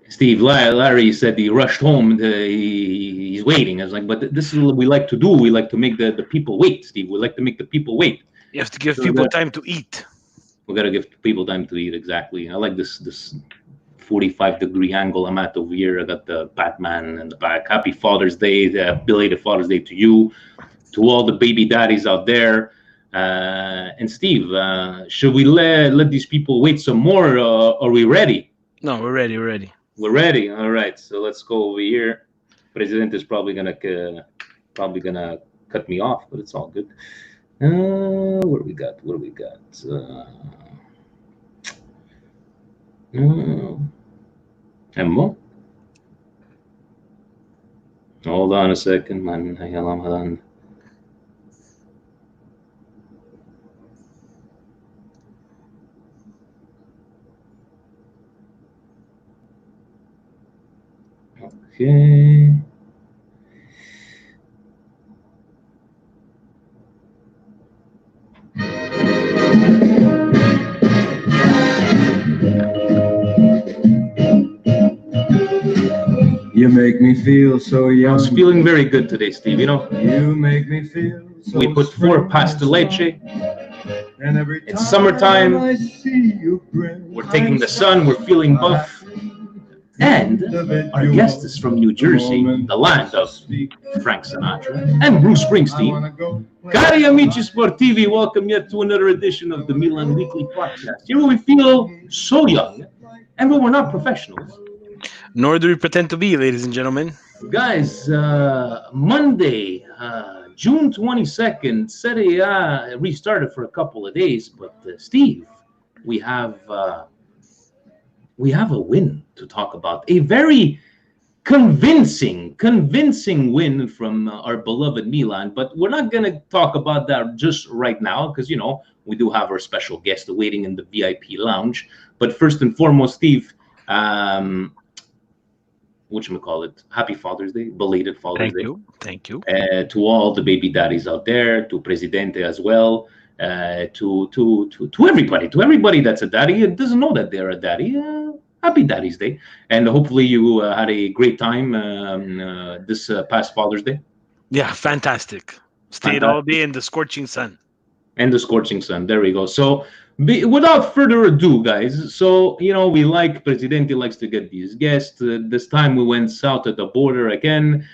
Steve, Larry said he rushed home. He's waiting. I was like, but this is what we like to do. We like to make the people wait, Steve. We like to make the people wait. You have to give So people time to eat. we got to give people time to eat. Exactly. I like this 45-degree angle I'm at over here. I got the Batman in the back. Happy Father's Day. Belated Father's Day to you, to all the baby daddies out there. And Steve, should we let these people wait some more? Are we ready? No, we're ready. We're ready. We're ready. All right. So let's go over here. President is probably gonna cut me off, but it's all good. What do we got? What do we got? Emmo? Hold on a second, man. Okay. You make me feel so young. I was feeling very good today, Steve. You know, You make me feel so we put 4 pasta Lecce. And every time It's summertime. I see you grin, We're taking the sun. We're feeling buff. And our guest is from New Jersey, the land of Frank Sinatra and Bruce Springsteen. Cari amici sportivi, welcome yet to another edition of the Milan Weekly Podcast. Here we feel so young, and we're not professionals. Nor do we pretend to be, ladies and gentlemen. Guys, Monday, June 22nd, Serie A restarted for a couple of days, but Steve, we have a win to talk about. A very convincing win from our beloved Milan, but we're not going to talk about that just right now because, you know, we do have our special guest waiting in the VIP lounge. But first and foremost, Steve, whatchamacallit, happy Father's Day, belated Father's Day. Thank you. To all the baby daddies out there, to Presidente as well, to everybody that's a daddy and doesn't know that they're a daddy. Happy Daddy's Day, and hopefully you had a great time this past Father's Day. Yeah, fantastic. Stayed all day in the scorching sun. And the scorching sun. There we go. So, without further ado, guys. So you know we like Presidente likes to get these guests. This time we went south at the border again,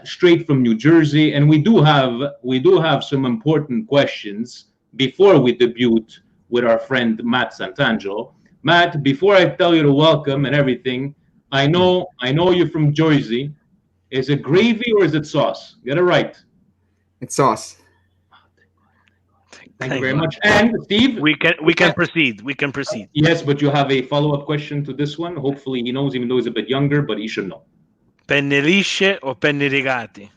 straight from New Jersey, and we do have some important questions before we debut with our friend Matt Santangelo. Matt, before I tell you to welcome and everything, I know you're from Jersey. Is it gravy or is it sauce? Get it right. It's sauce. Thank you very much. And Steve, we can proceed. We can proceed. Yes, but you have a follow-up question to this one. Hopefully he knows, even though he's a bit younger, but he should know. Penne lisce or penne rigati?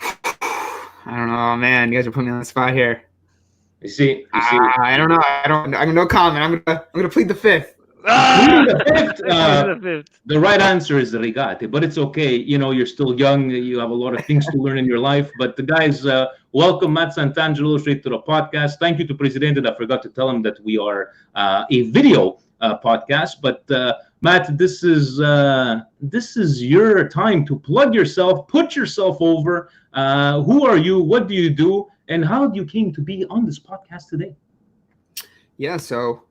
I don't know, man. You guys are putting me on the spot here. You see. I don't know. I'm no comment. I'm gonna plead the fifth. The right answer is rigate, but it's okay. You know, you're still young. You have a lot of things to learn in your life. But the guys, welcome Matt Santangelo straight to the podcast. Thank you to Presidente. I forgot to tell him that we are a video podcast. But Matt, this is your time to plug yourself, put yourself over. Who are you? What do you do? And how you came to be on this podcast today? Yeah, so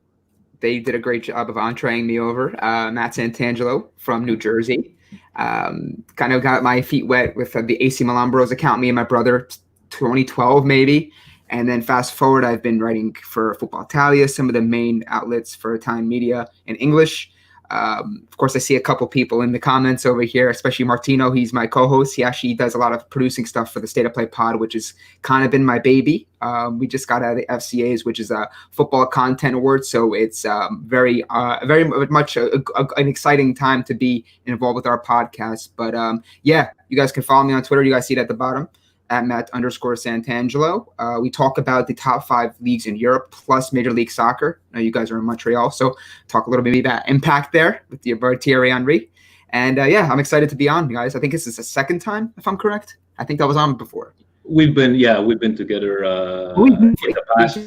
they did a great job of entreeing me over. Matt Santangelo from New Jersey. Kind of got my feet wet with the AC Milan Bros account, me and my brother, 2012 maybe. And then fast forward, I've been writing for Football Italia, some of the main outlets for Italian media in English. Of course, I see a couple people in the comments over here, especially Martino. He's my co-host. He actually does a lot of producing stuff for the State of Play pod, which has kind of been my baby. We just got out of the FCAs, which is a Football Content Award. So it's very much an exciting time to be involved with our podcast. But yeah, you guys can follow me on Twitter. You guys see it at the bottom. At Matt_Santangelo. We talk about the top 5 leagues in Europe plus Major League Soccer. I know you guys are in Montreal, so talk a little bit about impact there with the Thierry Henry. And yeah, I'm excited to be on, guys. I think this is the second time, if I'm correct. I think I was on before. We've been together in the past.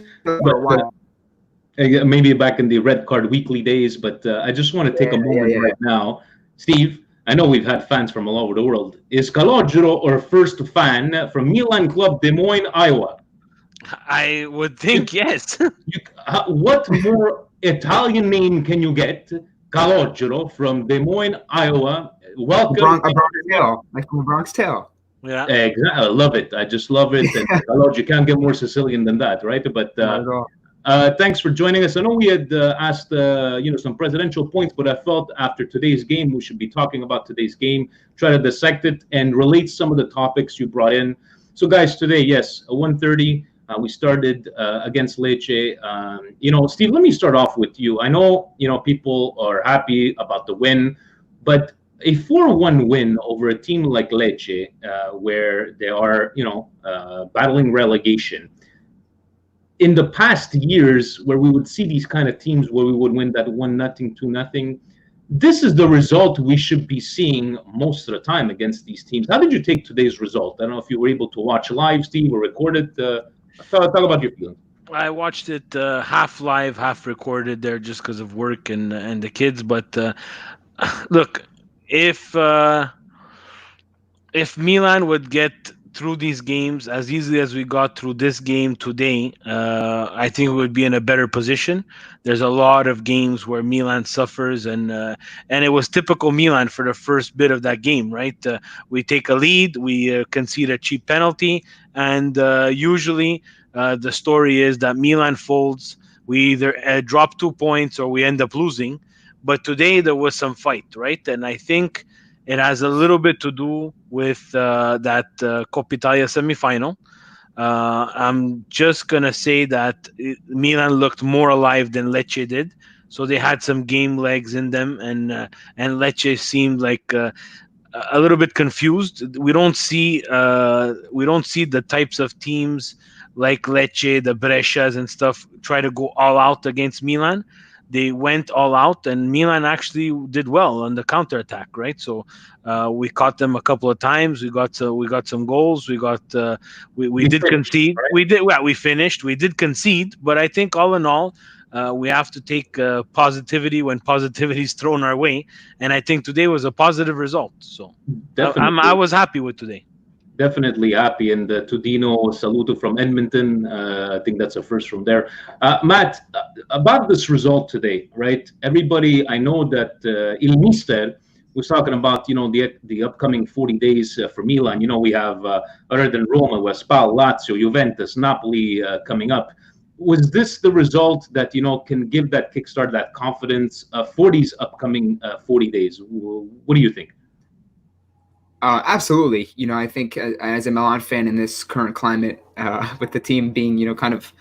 maybe back in the Red Card Weekly days, but I just want to take a moment right now. Steve, I know we've had fans from all over the world. Is Calogero our first fan from Milan Club Des Moines, Iowa? I would think yes. What more Italian name can you get? Calogero from Des Moines, Iowa. Welcome. A Bronx Tale, like from a Bronx Tale. Yeah. Exactly. I love it. I just love it. And Calogero, you can't get more Sicilian than that, right? But thanks for joining us. I know we had asked, some presidential points, but I felt after today's game, we should be talking about today's game, try to dissect it and relate some of the topics you brought in. So, guys, today, yes, 1:30. We started against Lecce. Steve, let me start off with you. I know, people are happy about the win, but a 4-1 win over a team like Lecce, where they are, battling relegation. In the past years, where we would see these kind of teams where we would win that 1-0, 2-0, this is the result we should be seeing most of the time against these teams. How did you take today's result? I don't know if you were able to watch live, Steve, or record it. Talk about your feelings. I watched it half live, half recorded there just because of work and the kids. But look, if Milan would get through these games as easily as we got through this game today, I think we would be in a better position. There's a lot of games where Milan suffers, and it was typical Milan for the first bit of that game, right? We take a lead, we concede a cheap penalty, and usually the story is that Milan folds. We either drop 2 points or we end up losing. But today there was some fight, right? And I think it has a little bit to do with that Coppa Italia semifinal. I'm just going to say that Milan looked more alive than Lecce did. So they had some game legs in them, and Lecce seemed like a little bit confused. We don't see the types of teams like Lecce, the Brescias and stuff try to go all out against Milan. They went all out, and Milan actually did well on the counterattack, right? So we caught them a couple of times. We got some goals. We did concede. Right? We finished. We did concede, but I think all in all, we have to take positivity when positivity is thrown our way, and I think today was a positive result. So I was happy with today. Definitely happy. And to Dino Saluto from Edmonton. I think that's a first from there. Matt, about this result today, right? Everybody, I know that Il Mister was talking about, the upcoming 40 days for Milan. We have, other than Roma, Spal, Lazio, Juventus, Napoli coming up. Was this the result that, can give that kickstart, that confidence for these upcoming 40 days? What do you think? Absolutely. I think as a Milan fan in this current climate, with the team being, kind of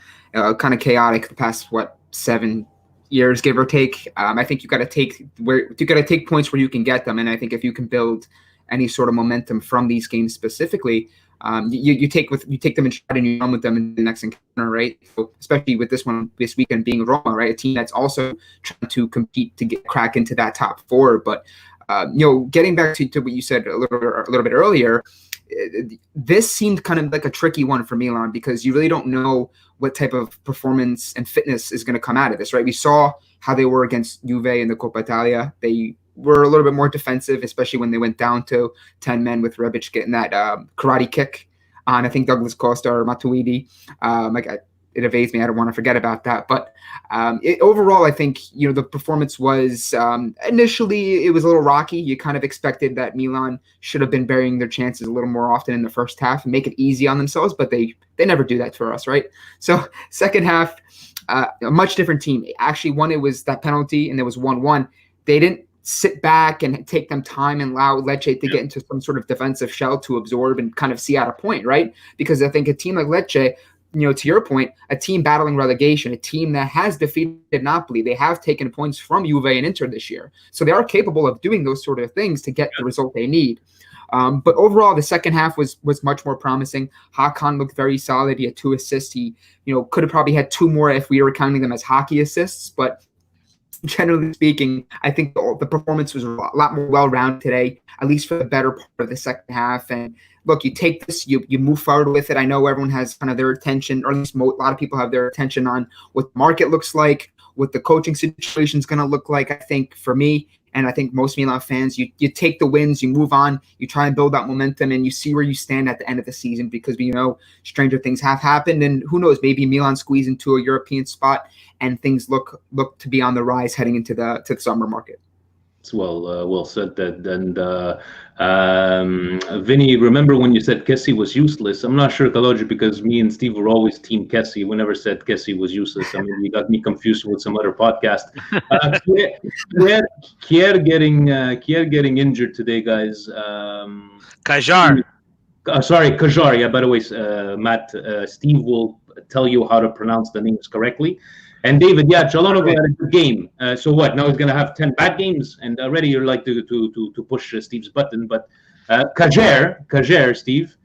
chaotic the past 7 years, give or take, I think you got to take points where you can get them, and I think if you can build any sort of momentum from these games specifically, you take them in stride and you run with them in the next encounter, right? So especially with this weekend being Roma, right? A team that's also trying to compete to crack into that top four, but. Getting back to what you said a little bit earlier, this seemed kind of like a tricky one for Milan because you really don't know what type of performance and fitness is going to come out of this, right? We saw how they were against Juve in the Coppa Italia. They were a little bit more defensive, especially when they went down to 10 men with Rebic getting that karate kick on, I think, Douglas Costa or Matuidi. It evades me. I don't want to forget about that. But overall, I think, the performance was initially it was a little rocky. You kind of expected that Milan should have been burying their chances a little more often in the first half and make it easy on themselves. But they never do that for us, right? So second half, a much different team. Actually, it was that penalty and there was 1-1. They didn't sit back and take them time and allow Lecce to get into some sort of defensive shell to absorb and kind of see out a point, right? Because I think a team like Lecce, to your point, a team battling relegation, a team that has defeated Napoli. They have taken points from Juve and Inter this year. So they are capable of doing those sort of things to get the result they need. But overall, the second half was much more promising. Hakan looked very solid. He had 2 assists. He, could have probably had 2 more if we were counting them as hockey assists. But generally speaking, I think the performance was a lot more well-rounded today, at least for the better part of the second half. And look, you take this, you move forward with it. I know everyone has kind of their attention, or at least a lot of people have their attention on what the market looks like. what the coaching situation is going to look like. I think for me, and I think most Milan fans, you take the wins, you move on, you try and build that momentum, and you see where you stand at the end of the season, because we know stranger things have happened, and who knows, maybe Milan squeeze into a European spot and things look to be on the rise heading into the summer market. It's well said that. And Vinny, remember when you said Kessie was useless? I'm not sure, Kaloji, because me and Steve were always team Kessie. We never said Kessie was useless. I mean, you got me confused with some other podcast. Kier getting injured today, guys. Kajar. Sorry, Kajar. Yeah, by the way, Matt, Steve will tell you how to pronounce the names correctly. And David, yeah, Chalonoglu had a good game. So what? Now he's going to have 10 bad games, and already you're like to push Steve's button. But Kajer, Steve,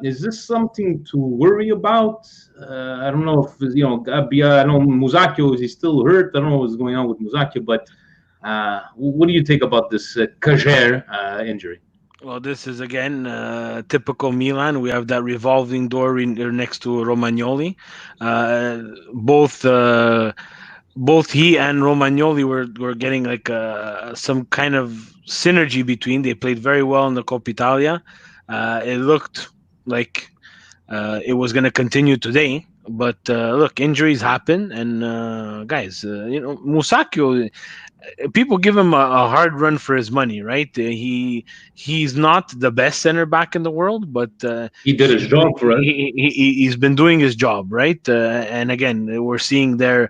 is this something to worry about? I don't know if Gabbia. I know Musacchio, is he still hurt? I don't know what's going on with Musacchio, but what do you think about this Kajer injury? Well, this is again typical Milan. We have that revolving door next to Romagnoli. Both he and Romagnoli were getting like some kind of synergy between. They played very well in the Coppa Italia. It looked like it was going to continue today. But look, injuries happen, and guys, Musacchio. People give him a hard run for his money, right? He's not the best center back in the world, but he did his job for us. He's been doing his job, right? And again, we're seeing their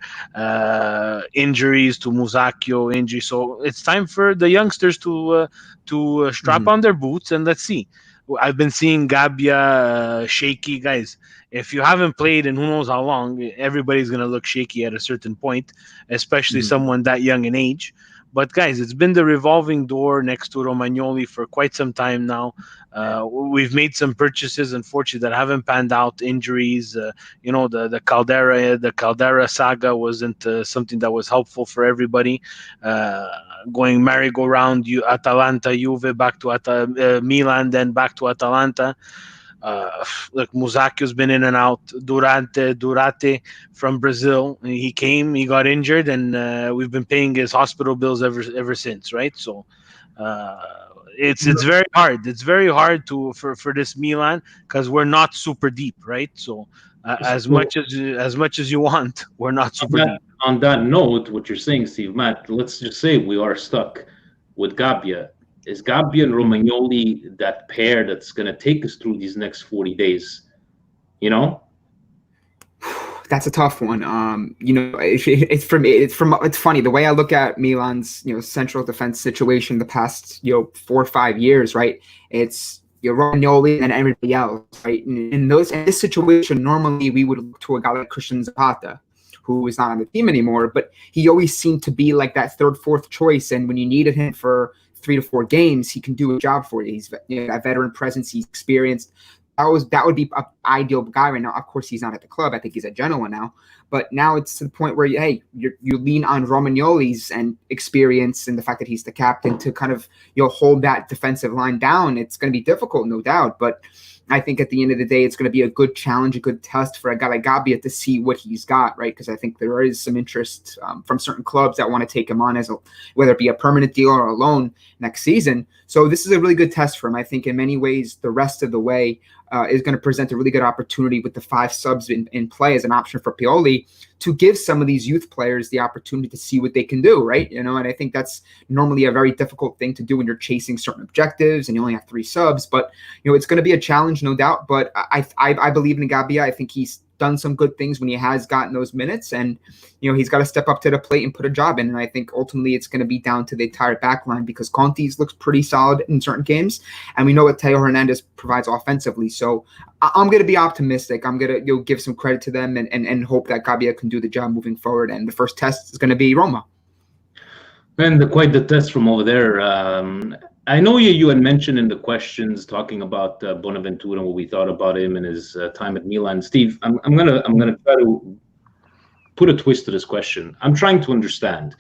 injuries to Musacchio injury, so it's time for the youngsters to strap on their boots and let's see. I've been seeing Gabbia shaky, guys. If you haven't played in who knows how long, everybody's going to look shaky at a certain point, especially someone that young in age. But guys, it's been the revolving door next to Romagnoli for quite some time now. We've made some purchases, unfortunately, that haven't panned out. Injuries, the Caldera saga wasn't something that was helpful for everybody. Going merry-go-round, Atalanta, Juve, back to Milan, then back to Atalanta. Look, Musacchio's been in and out. Durate from Brazil, he came, he got injured, and we've been paying his hospital bills ever since, right? So it's very hard. It's very hard for this Milan because we're not super deep, right? So as much as you want, we're not super deep. On that note, what you're saying, Steve, Matt, let's just say we are stuck with Gabbia. Is Gabbia and Romagnoli that pair that's going to take us through these next 40 days? That's a tough one. It's funny the way I look at Milan's central defense situation the past 4 or 5 years, right? It's Romagnoli and everybody else, right? In this situation, normally we would look to a guy like Christian Zapata, who is not on the team anymore, but he always seemed to be like that third, fourth choice, and when you needed him for 3 to 4 games, he can do a job for you. He's got veteran presence. He's experienced. That would be an ideal guy right now. Of course, he's not at the club. I think he's at Genoa now. But now it's to the point where you lean on Romagnoli's and experience and the fact that he's the captain to kind of hold that defensive line down. It's going to be difficult, no doubt. But I think at the end of the day, it's going to be a good challenge, a good test for a guy like Gabbia to see what he's got, right? Because I think there is some interest from certain clubs that want to take him on whether it be a permanent deal or a loan next season. So this is a really good test for him. I think in many ways, the rest of the way is going to present a really good opportunity with the 5 subs in play as an option for Pioli to give some of these youth players the opportunity to see what they can do, right? And I think that's normally a very difficult thing to do when you're chasing certain objectives and you only have 3 subs. But it's going to be a challenge, no doubt. But I believe in Gabbia. I think he's done some good things when he has gotten those minutes, and he's got to step up to the plate and put a job in. And I think ultimately it's going to be down to the entire back line because Conte's looks pretty solid in certain games, and we know what Teo Hernandez provides offensively. So I'm going to be optimistic. I'm going to give some credit to them and hope that Gabbia can do the job moving forward. And the first test is going to be Roma. And quite the test from over there. I know you had mentioned in the questions talking about Bonaventura and what we thought about him and his time at Milan. Steve, I'm gonna try to put a twist to this question. I'm trying to understand.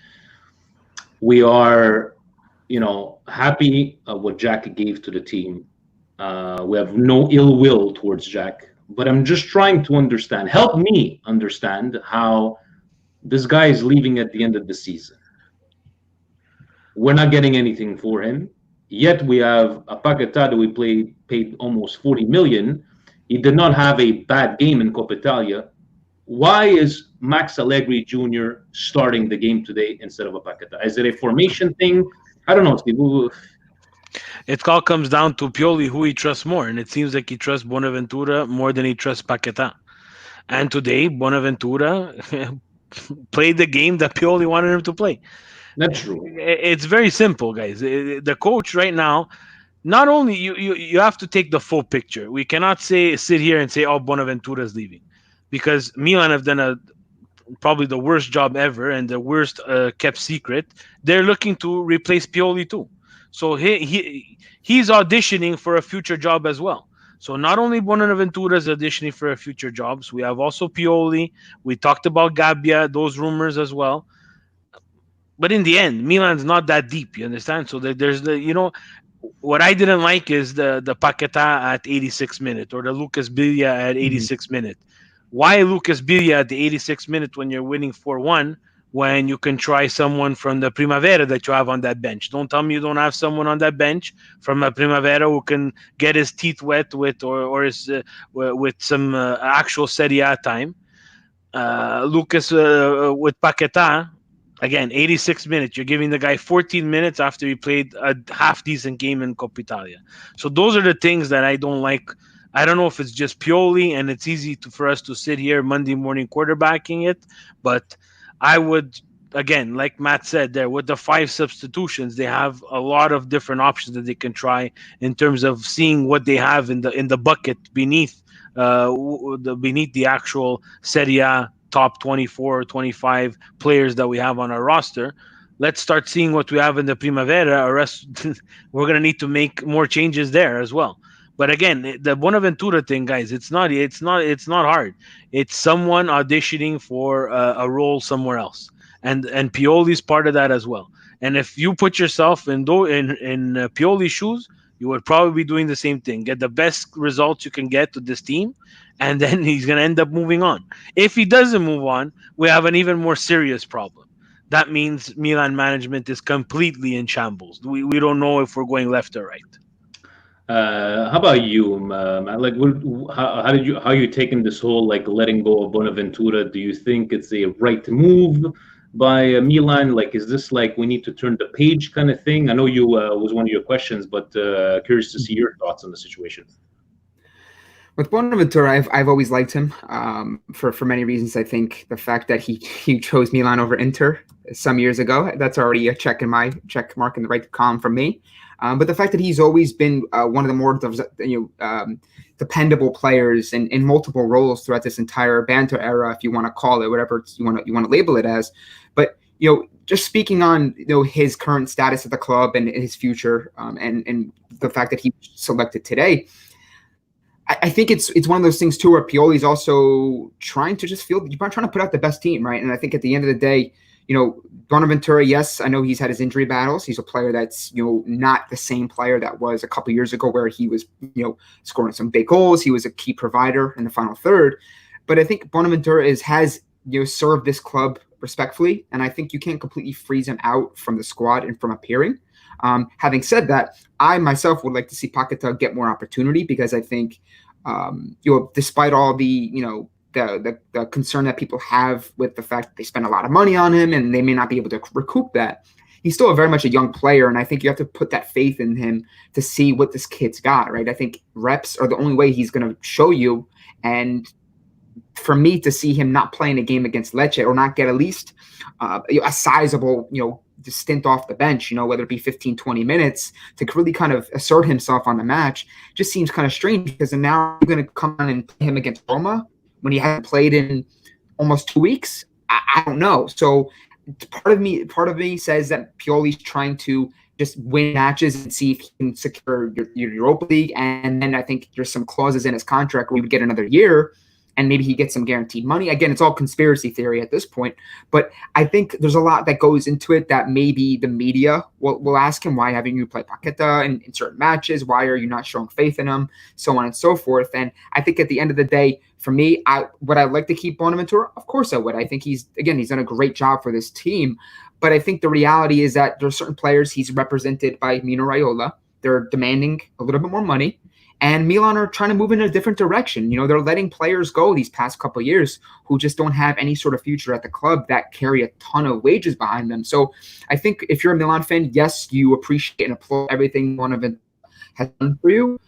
We are, happy what Jack gave to the team. We have no ill will towards Jack, but I'm just trying to understand. Help me understand how This guy is leaving at the end of the season. We're not getting anything for him. Yet we have a Paquetá that we paid almost 40 million. He did not have a bad game in Coppa Italia. Why is Max Allegri Jr. starting the game today instead of a Paquetá? Is it a formation thing? I don't know, Steve. It all comes down to Pioli who he trusts more, and it seems like he trusts Bonaventura more than he trusts Paquetá. And today, Bonaventura played the game that Pioli wanted him to play. That's true. It's very simple, guys. The coach right now, not only you have to take the full picture. We cannot sit here and say, "Oh, Bonaventura is leaving," because Milan have done probably the worst job ever and the worst kept secret. They're looking to replace Pioli too, so he's auditioning for a future job as well. So not only Bonaventura is auditioning for a future jobs, we have also Pioli. We talked about Gabbia, those rumors as well. But in the end, Milan's not that deep. You understand? So there's what I didn't like is the Paquetá at 86 minute or the Lucas Biglia at 86 minute. Why Lucas Biglia at the 86 minute when you're winning 4-1 when you can try someone from the Primavera that you have on that bench? Don't tell me you don't have someone on that bench from a Primavera who can get his teeth wet with some actual Serie A time. Lucas with Paquetá, again, 86 minutes. You're giving the guy 14 minutes after he played a half decent game in Coppa Italia. So those are the things that I don't like. I don't know if it's just Pioli and it's easy for us to sit here Monday morning quarterbacking it, but I would, again, like Matt said there, with the 5 substitutions, they have a lot of different options that they can try in terms of seeing what they have in the bucket beneath the actual Serie A top 24 or 25 players that we have on our roster. Let's start seeing what we have in the Primavera, or else we're going to need to make more changes there as well. But again, the Bonaventura thing, guys, it's not hard. It's someone auditioning for a role somewhere else, and Pioli's part of that as well. And if you put yourself in Pioli's shoes, you would probably be doing the same thing. Get the best results you can get to this team, and then he's going to end up moving on. If he doesn't move on, we have an even more serious problem. That means Milan management is completely in shambles. We don't know if we're going left or right. How about you, Matt? Like, how are you taking this whole like letting go of Bonaventura? Do you think it's a right move by Milan? Like, is this like we need to turn the page kind of thing? I know you was one of your questions, but curious to see your thoughts on the situation. With Bonaventura, I've always liked him for many reasons. I think the fact that he chose Milan over Inter some years ago, that's already a check mark in the right column from me. But the fact that he's always been one of the more dependable players in multiple roles throughout this entire banter era, if you want to call it whatever you want to label it as. But just speaking on his current status at the club and his future, and the fact that he was selected today, I think it's one of those things too where Pioli's also trying to put out the best team, right? And I think at the end of the day, Bonaventura, yes, I know he's had his injury battles. He's a player that's, not the same player that was a couple years ago where he was, scoring some big goals. He was a key provider in the final third. But I think Bonaventura has served this club respectfully. And I think you can't completely freeze him out from the squad and from appearing. Having said that, I myself would like to see Paquetá get more opportunity because I think, despite all the, the concern that people have with the fact that they spend a lot of money on him and they may not be able to recoup that, he's still very much a young player. And I think you have to put that faith in him to see what this kid's got, right? I think reps are the only way he's going to show you. And for me to see him not playing a game against Lecce or not get at least a sizable, stint off the bench, whether it be 15, 20 minutes to really kind of assert himself on the match, just seems kind of strange because now you're going to come on and play him against Roma when he hasn't played in almost 2 weeks. I don't know. So part of me says that Pioli's trying to just win matches and see if he can secure your Europa League. And then I think there's some clauses in his contract where we would get another year. and maybe he gets some guaranteed money. Again, it's all conspiracy theory at this point, but I think there's a lot that goes into it that maybe the media will ask him, why haven't you played Paqueta in certain matches? Why are you not showing faith in him? So on and so forth. And I think at the end of the day, for me, would I like to keep Bonaventura? Of course I would. I think he's done a great job for this team. But I think the reality is that there are certain players he's represented by Mino Raiola. They're demanding a little bit more money. And Milan are trying to move in a different direction. They're letting players go these past couple of years who just don't have any sort of future at the club that carry a ton of wages behind them. So I think if you're a Milan fan, yes, you appreciate and applaud everything Bonaventura has done for you.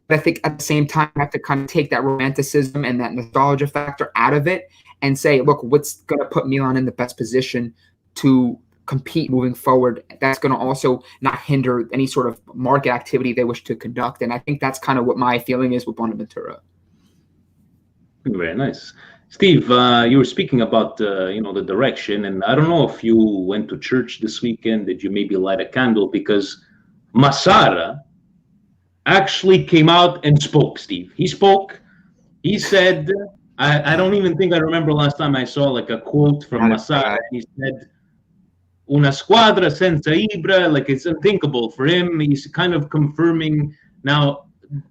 But I think at the same time, you have to kind of take that romanticism and that nostalgia factor out of it and say, look, what's going to put Milan in the best position to compete moving forward? That's going to also not hinder any sort of market activity they wish to conduct. And I think that's kind of what my feeling is with Bonaventura. Very nice. Steve, you were speaking about the direction, and I don't know if you went to church this weekend. Did you maybe light a candle? Because Massara actually came out and spoke, Steve. He spoke. He said, I don't even think I remember last time I saw like a quote from Massara. He said, una squadra senza Ibra, like it's unthinkable for him. He's kind of confirming. Now,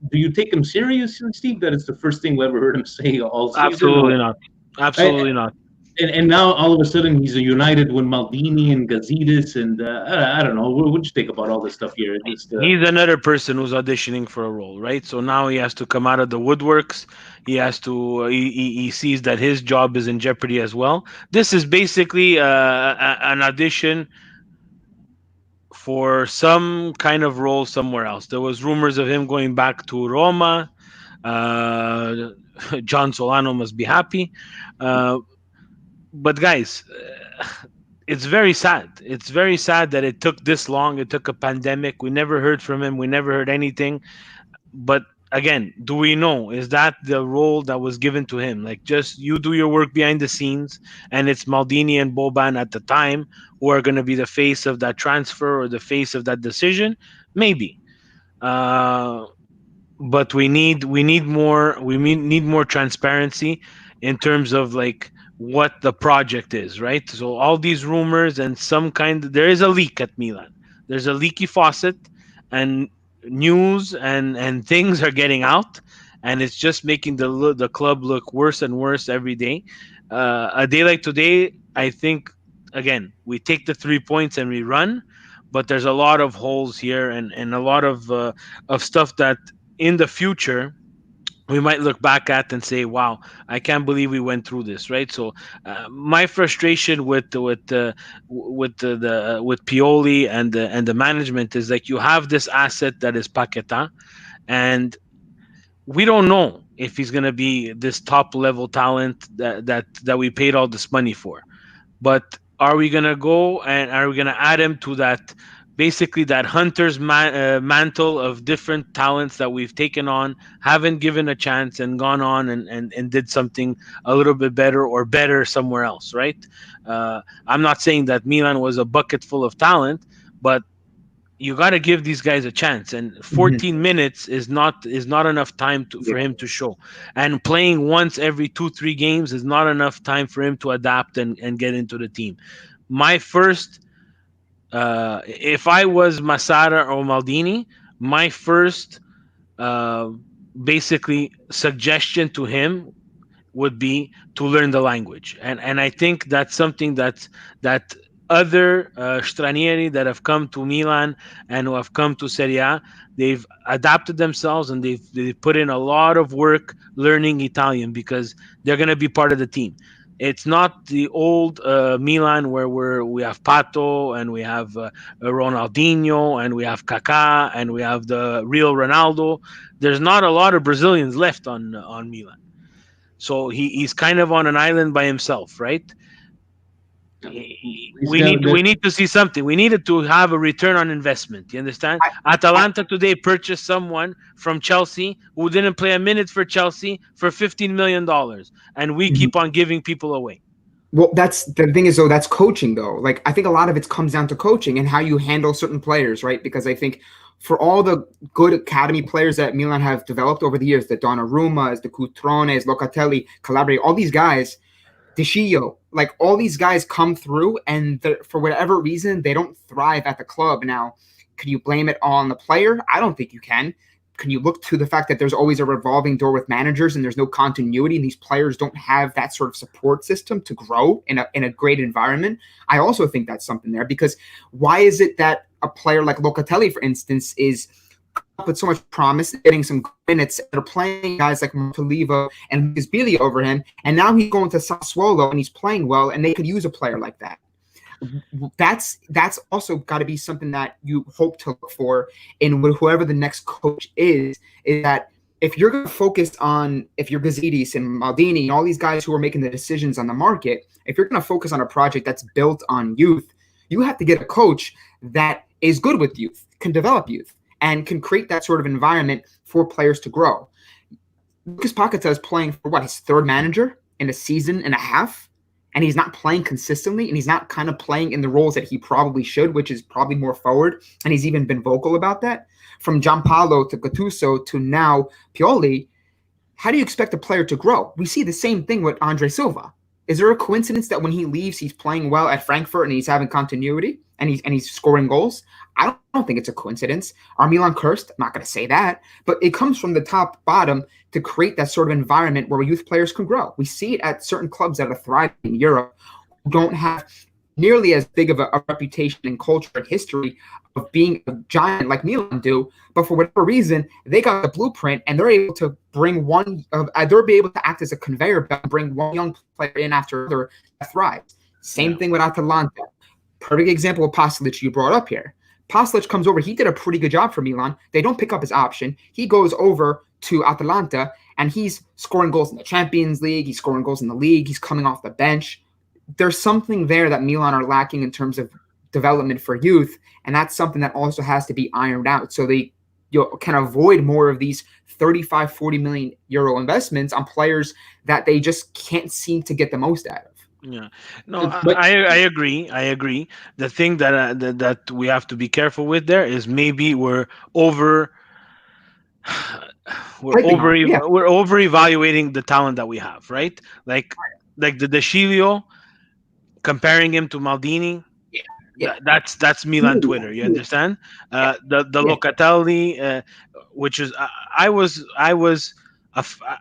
do you take him seriously, Steve, that it's the first thing we ever heard him say all season? Absolutely not. Absolutely not. And now all of a sudden he's united with Maldini and Gazidis, and I don't know. What do you think about all this stuff here? He's another person who's auditioning for a role, right? So now he has to come out of the woodworks. He has to. He sees that his job is in jeopardy as well. This is basically an audition for some kind of role somewhere else. There was rumors of him going back to Roma. John Solano must be happy. But guys, it's very sad. It's very sad that it took this long. It took a pandemic. We never heard from him. We never heard anything. But again, do we know? Is that the role that was given to him? Like, just you do your work behind the scenes, and it's Maldini and Boban at the time who are going to be the face of that transfer or the face of that decision? Maybe. But we need more transparency in terms of like what the project is, right? So all these rumors and there is a leak at Milan. There's a leaky faucet, and news and things are getting out, and it's just making the club look worse and worse every day. A day like today, I think, again, we take the 3 points and we run, but there's a lot of holes here and a lot of stuff that in the future we might look back at and say, "Wow, I can't believe we went through this." Right. So, my frustration with Pioli and the management is like, you have this asset that is Paqueta, and we don't know if he's going to be this top level talent that we paid all this money for. But are we going to go and are we going to add him to that? Basically, that hunter's mantle of different talents that we've taken on, haven't given a chance, and gone on and did something a little bit better or better somewhere else, right? I'm not saying that Milan was a bucket full of talent, but you got to give these guys a chance. And 14 minutes is not enough time for him to show. And playing once every 2-3 games is not enough time for him to adapt and get into the team. My first... if I was Massara or Maldini, my first basically suggestion to him would be to learn the language, and I think that's something that other stranieri that have come to Milan and who have come to Serie A, they've adapted themselves and they've put in a lot of work learning Italian because they're going to be part of the team. It's not the old Milan where we have Pato and we have Ronaldinho and we have Kaká and we have the real Ronaldo. There's not a lot of Brazilians left on Milan, so he's kind of on an island by himself, right? We need to see something. We needed to have a return on investment. You understand? Atalanta today purchased someone from Chelsea who didn't play a minute for Chelsea for $15 million, and we keep on giving people away. Well, that's the thing is, though, that's coaching, though. Like, I think a lot of it comes down to coaching and how you handle certain players, right? Because I think for all the good academy players that Milan have developed over the years, the Donnarummas, the Cutrones, Locatelli, Calabria, all these guys, Deschio, like all these guys come through, and for whatever reason, they don't thrive at the club. Now, can you blame it on the player? I don't think you can. Can you look to the fact that there's always a revolving door with managers and there's no continuity, and these players don't have that sort of support system to grow in a great environment? I also think that's something there, because why is it that a player like Locatelli, for instance, is with so much promise, getting some minutes, they're playing guys like Montolivo and Bisbiglia over him, and now he's going to Sassuolo and he's playing well, and they could use a player like that. That's also got to be something that you hope to look for in whoever the next coach is that if you're going to focus on, if you're Gazidis and Maldini and all these guys who are making the decisions on the market, if you're going to focus on a project that's built on youth, you have to get a coach that is good with youth, can develop youth, and can create that sort of environment for players to grow. Lucas Paquetá is playing for his third manager in a season and a half, and he's not playing consistently, and he's not kind of playing in the roles that he probably should, which is probably more forward, and he's even been vocal about that. From Giampaolo to Gattuso to now Pioli, how do you expect a player to grow? We see the same thing with Andre Silva. Is there a coincidence that when he leaves, he's playing well at Frankfurt and he's having continuity and he's scoring goals? I don't think it's a coincidence. Are Milan cursed? I'm not going to say that, but it comes from the top bottom to create that sort of environment where youth players can grow. We see it at certain clubs that are thriving in Europe who don't have nearly as big of a reputation and culture and history of being a giant like Milan do, but for whatever reason, they got the blueprint and they're able to bring they'll be able to act as a conveyor belt and bring one young player in after another that thrives. Same thing with Atalanta. Perfect example of Pasalic you brought up here. Pasalic comes over. He did a pretty good job for Milan. They don't pick up his option. He goes over to Atalanta, and he's scoring goals in the Champions League. He's scoring goals in the league. He's coming off the bench. There's something there that Milan are lacking in terms of development for youth, and that's something that also has to be ironed out so they can avoid more of these 35, 40 million euro investments on players that they just can't seem to get the most out of. Yeah, no, I agree. I agree. The thing that we have to be careful with there is maybe we're over evaluating the talent that we have, right? Like the Deschilio, comparing him to Maldini. Yeah. That's Milan Twitter. You understand? The Locatelli, which is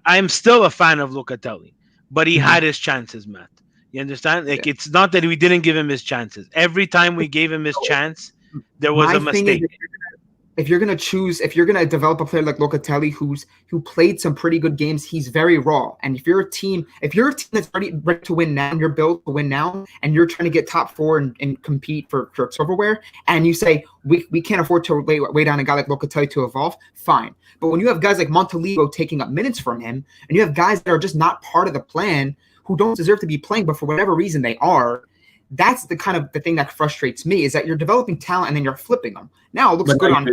I'm still a fan of Locatelli, but he had his chances, Matt. You understand? Like it's not that we didn't give him his chances. Every time we gave him his chance, there was a mistake. If you're gonna develop a player like Locatelli who played some pretty good games, he's very raw. And if you're a team that's ready to win now, and you're built to win now, and you're trying to get top four and compete for silverware, and you say we can't afford to wait on a guy like Locatelli to evolve, fine. But when you have guys like Montolivo taking up minutes from him, and you have guys that are just not part of the plan, who don't deserve to be playing, but for whatever reason they are, that's the thing that frustrates me, is that you're developing talent and then you're flipping them. Now it looks good on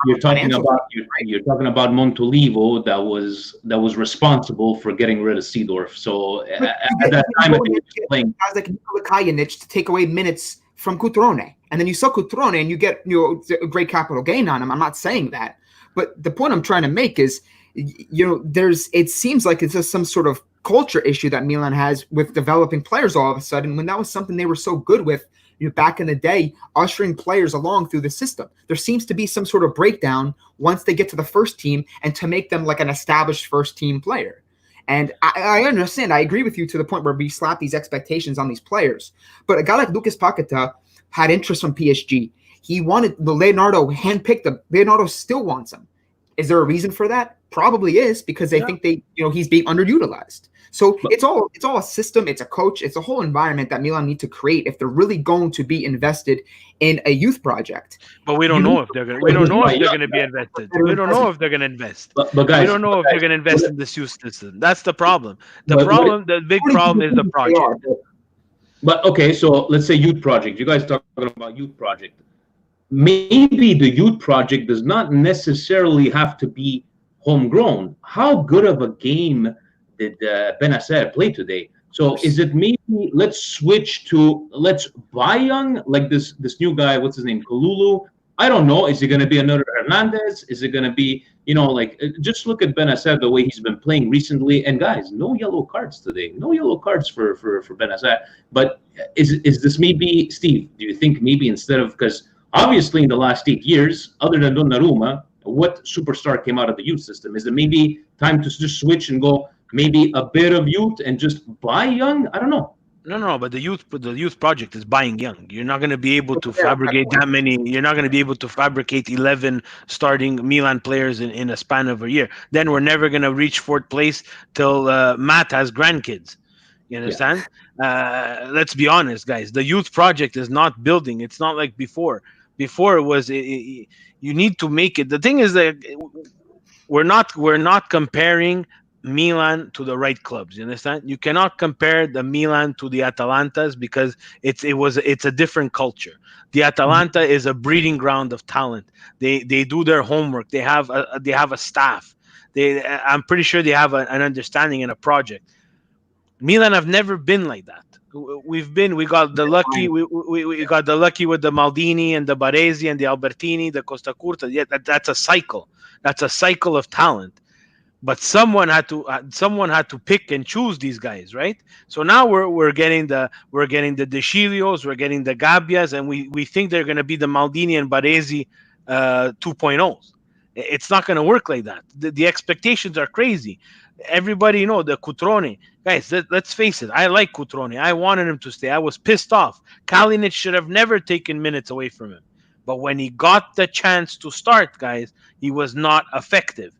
you're talking about Montolivo that was responsible for getting rid of Seedorf. So at that time, I think he was playing guys like Nikola Kajanic to take away minutes from Cutrone, and then you sell Cutrone and you get a great capital gain on him. I'm not saying that, but the point I'm trying to make is, it seems like it's just some sort of culture issue that Milan has with developing players all of a sudden, when that was something they were so good with back in the day, ushering players along through the system. There seems to be some sort of breakdown once they get to the first team, and to make them like an established first team player. And I understand, I agree with you to the point where we slap these expectations on these players. But a guy like Lucas Paquetá had interest from PSG. He wanted Leonardo, handpicked him. Leonardo still wants him. Is there a reason for that? Probably is, because they think he's being underutilized. So it's all a system. It's a coach. It's a whole environment that Milan need to create if they're really going to be invested in a youth project. But we don't know if they're going. We don't know if they're going to be invested. We don't know if they're going to invest. But guys, we don't know if they're going to invest in this youth system. That's the problem. The big problem is the project. But okay, so let's say youth project. You guys talking about youth project. Maybe the youth project does not necessarily have to be homegrown. How good of a game did Benacer play today? So is it maybe let's buy young, like this new guy, what's his name, Kalulu? I don't know. Is it going to be another Hernandez? Is it going to be, just look at Benacer, the way he's been playing recently. And guys, no yellow cards today. No yellow cards for Benacer. But is this maybe, Steve, do you think maybe instead of, because obviously in the last 8 years, other than Donnarumma, what superstar came out of the youth system? Is it maybe time to just switch and go maybe a bit of youth and just buy young? I don't know. No, but the youth project is buying young. You're not going to be able to fabricate that many. You're not going to be able to fabricate 11 starting Milan players in a span of a year. Then we're never going to reach fourth place till Matt has grandkids. You understand? Yeah. Let's be honest, guys. The youth project is not building. It's not like before. Before it was. You need to make it. The thing is that we're not comparing Milan to the right clubs. You understand? You cannot compare the Milan to the Atalantas because it's a different culture. The Atalanta is a breeding ground of talent. They do their homework. They have a staff. I'm pretty sure they have an understanding and a project. Milan have never been like that. We got the lucky we got the lucky with the Maldini and the Baresi and the Albertini, the Costa Curta. Yeah, that's a cycle. That's a cycle of talent. But someone had to pick and choose these guys, right? So now we're getting the De Chilios, we're getting the Gabbias, and we think they're going to be the Maldini and Baresi 2.0s. It's not going to work like that. The expectations are crazy. Everybody the Cutrone guys. Let's face it. I like Cutrone. I wanted him to stay. I was pissed off. Kalinic should have never taken minutes away from him. But when he got the chance to start, guys, he was not effective.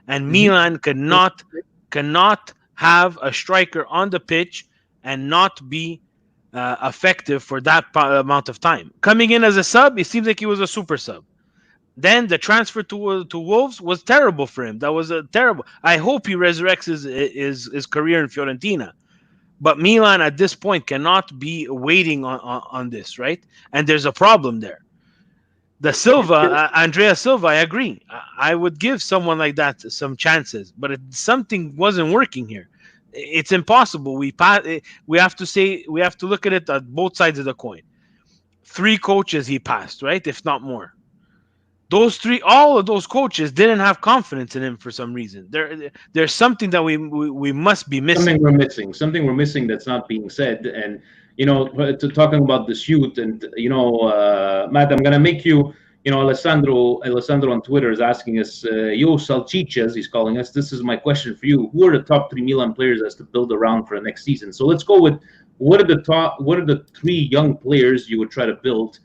And Milan cannot have a striker on the pitch and not be effective for that amount of time. Coming in as a sub, it seems like he was a super sub. Then the transfer to Wolves was terrible for him. That was a terrible. I hope he resurrects his career in Fiorentina. But Milan at this point cannot be waiting on this, right? And there's a problem there. The Silva, Andrea Silva, I agree. I would give someone like that some chances, but something wasn't working here. It's impossible. We have to look at it at both sides of the coin. 3 coaches he passed, right? If not more. All of those coaches didn't have confidence in him for some reason. There's something that we must be missing. Something we're missing that's not being said. And talking about this youth, and Matt, I'm gonna make you. Alessandro on Twitter is asking us, "Yo, Salchichas," he's calling us. This is my question for you. Who are the top 3 Milan players as to build around for the next season? So let's go with what are the 3 young players you would try to build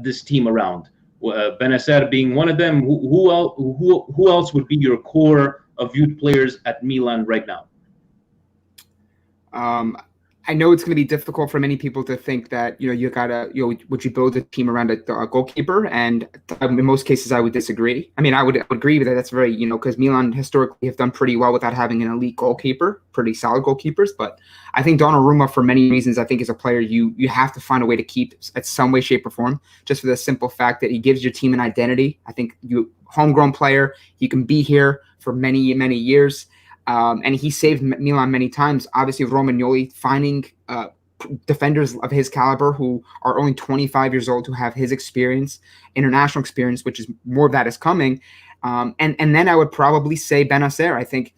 this team around? Benacer being one of them. Who else would be your core of youth players at Milan right now? I know it's going to be difficult for many people to think that you gotta would you build a team around a goalkeeper, and in most cases I would disagree. I mean, I would agree with that. That's very because Milan historically have done pretty well without having an elite goalkeeper, pretty solid goalkeepers. But I think Donnarumma, for many reasons, I think is a player you have to find a way to keep at some way, shape, or form, just for the simple fact that he gives your team an identity. I think homegrown player, he can be here for many years. And he saved Milan many times. Obviously, Romagnoli finding defenders of his caliber who are only 25 years old, who have his experience, international experience, which is more of that is coming. And then I would probably say Benacer. I think,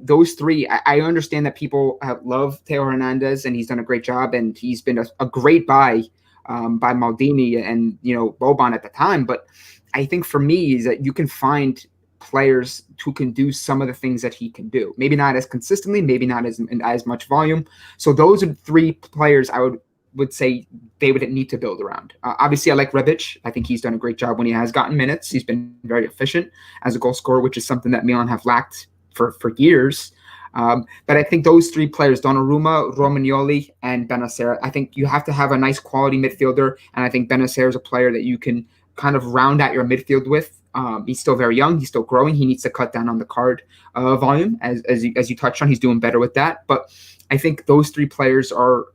those 3. I understand that people love Theo Hernandez, and he's done a great job, and he's been a great buy by Maldini and Boban at the time. But I think for me is that you can find players who can do some of the things that he can do. Maybe not as consistently, maybe not as much volume. So those are 3 players I would say they would need to build around. Obviously, I like Rebic. I think he's done a great job when he has gotten minutes. He's been very efficient as a goal scorer, which is something that Milan have lacked for years. But I think those 3 players, Donnarumma, Romagnoli, and Benacer, I think you have to have a nice quality midfielder. And I think Benacer is a player that you can kind of round out your midfield with. He's still very young. He's still growing. He needs to cut down on the card volume, as you touched on. He's doing better with that. But I think those 3 players are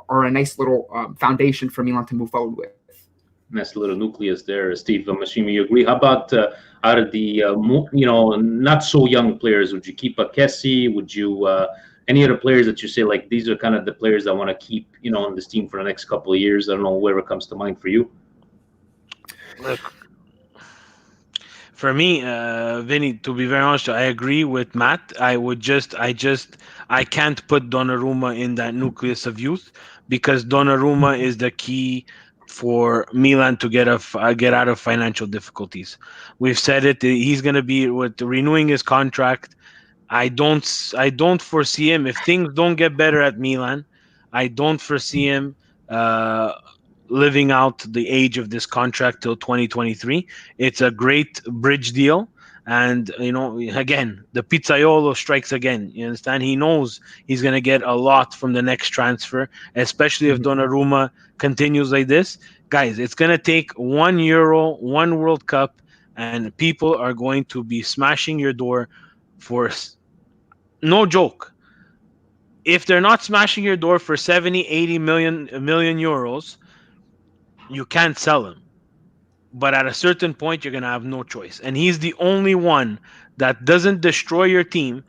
a nice little foundation for Milan to move forward with. Nice little nucleus there, Steve. I'm assuming you agree. How about out of the not so young players? Would you keep a Kessie? Would you any other players that you say like these are kind of the players I want to keep in this team for the next couple of years? I don't know, whoever comes to mind for you. Look, for me, Vinny, to be very honest, I agree with Matt. I can't put Donnarumma in that nucleus of youth because Donnarumma is the key for Milan to get out of financial difficulties. We've said it. He's going to be with renewing his contract. I don't foresee him if things don't get better at Milan. I don't foresee him uh, living out the age of this contract till 2023. It's a great bridge deal. And, again, the pizzaiolo strikes again. You understand? He knows he's going to get a lot from the next transfer, especially if Donnarumma continues like this. Guys, it's going to take 1 Euro, one World Cup, and people are going to be smashing your door for no joke. If they're not smashing your door for 70, 80 million euros, you can't sell him. But at a certain point, you're going to have no choice. And he's the only one that doesn't destroy your team,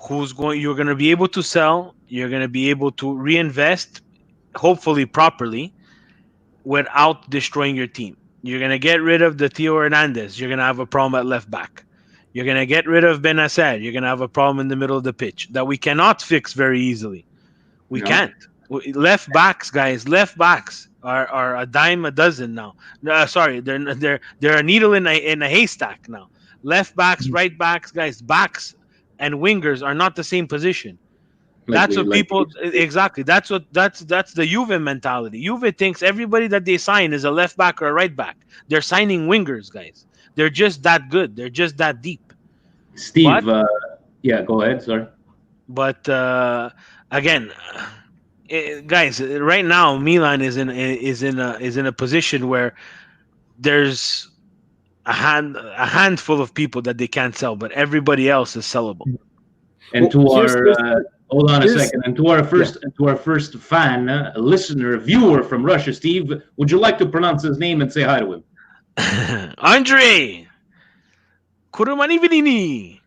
you're going to be able to sell, you're going to be able to reinvest, hopefully properly, without destroying your team. You're going to get rid of the Theo Hernandez. You're going to have a problem at left back. You're going to get rid of Benacer. You're going to have a problem in the middle of the pitch that we cannot fix very easily. We can't. Left backs, guys. Left backs are a dime a dozen now. Sorry, they're a needle in a haystack now. Left backs, right backs, guys. Backs and wingers are not the same position. That's what people exactly. That's the Juve mentality. Juve thinks everybody that they sign is a left back or a right back. They're signing wingers, guys. They're just that good. They're just that deep. Steve, yeah, go ahead. Sorry. But again, guys, right now Milan is in a position where there's a handful of people that they can't sell, but everybody else is sellable. And to our hold on a second. And to our first fan, listener, viewer from Russia, Steve, would you like to pronounce his name and say hi to him? Andre Kurumanivini.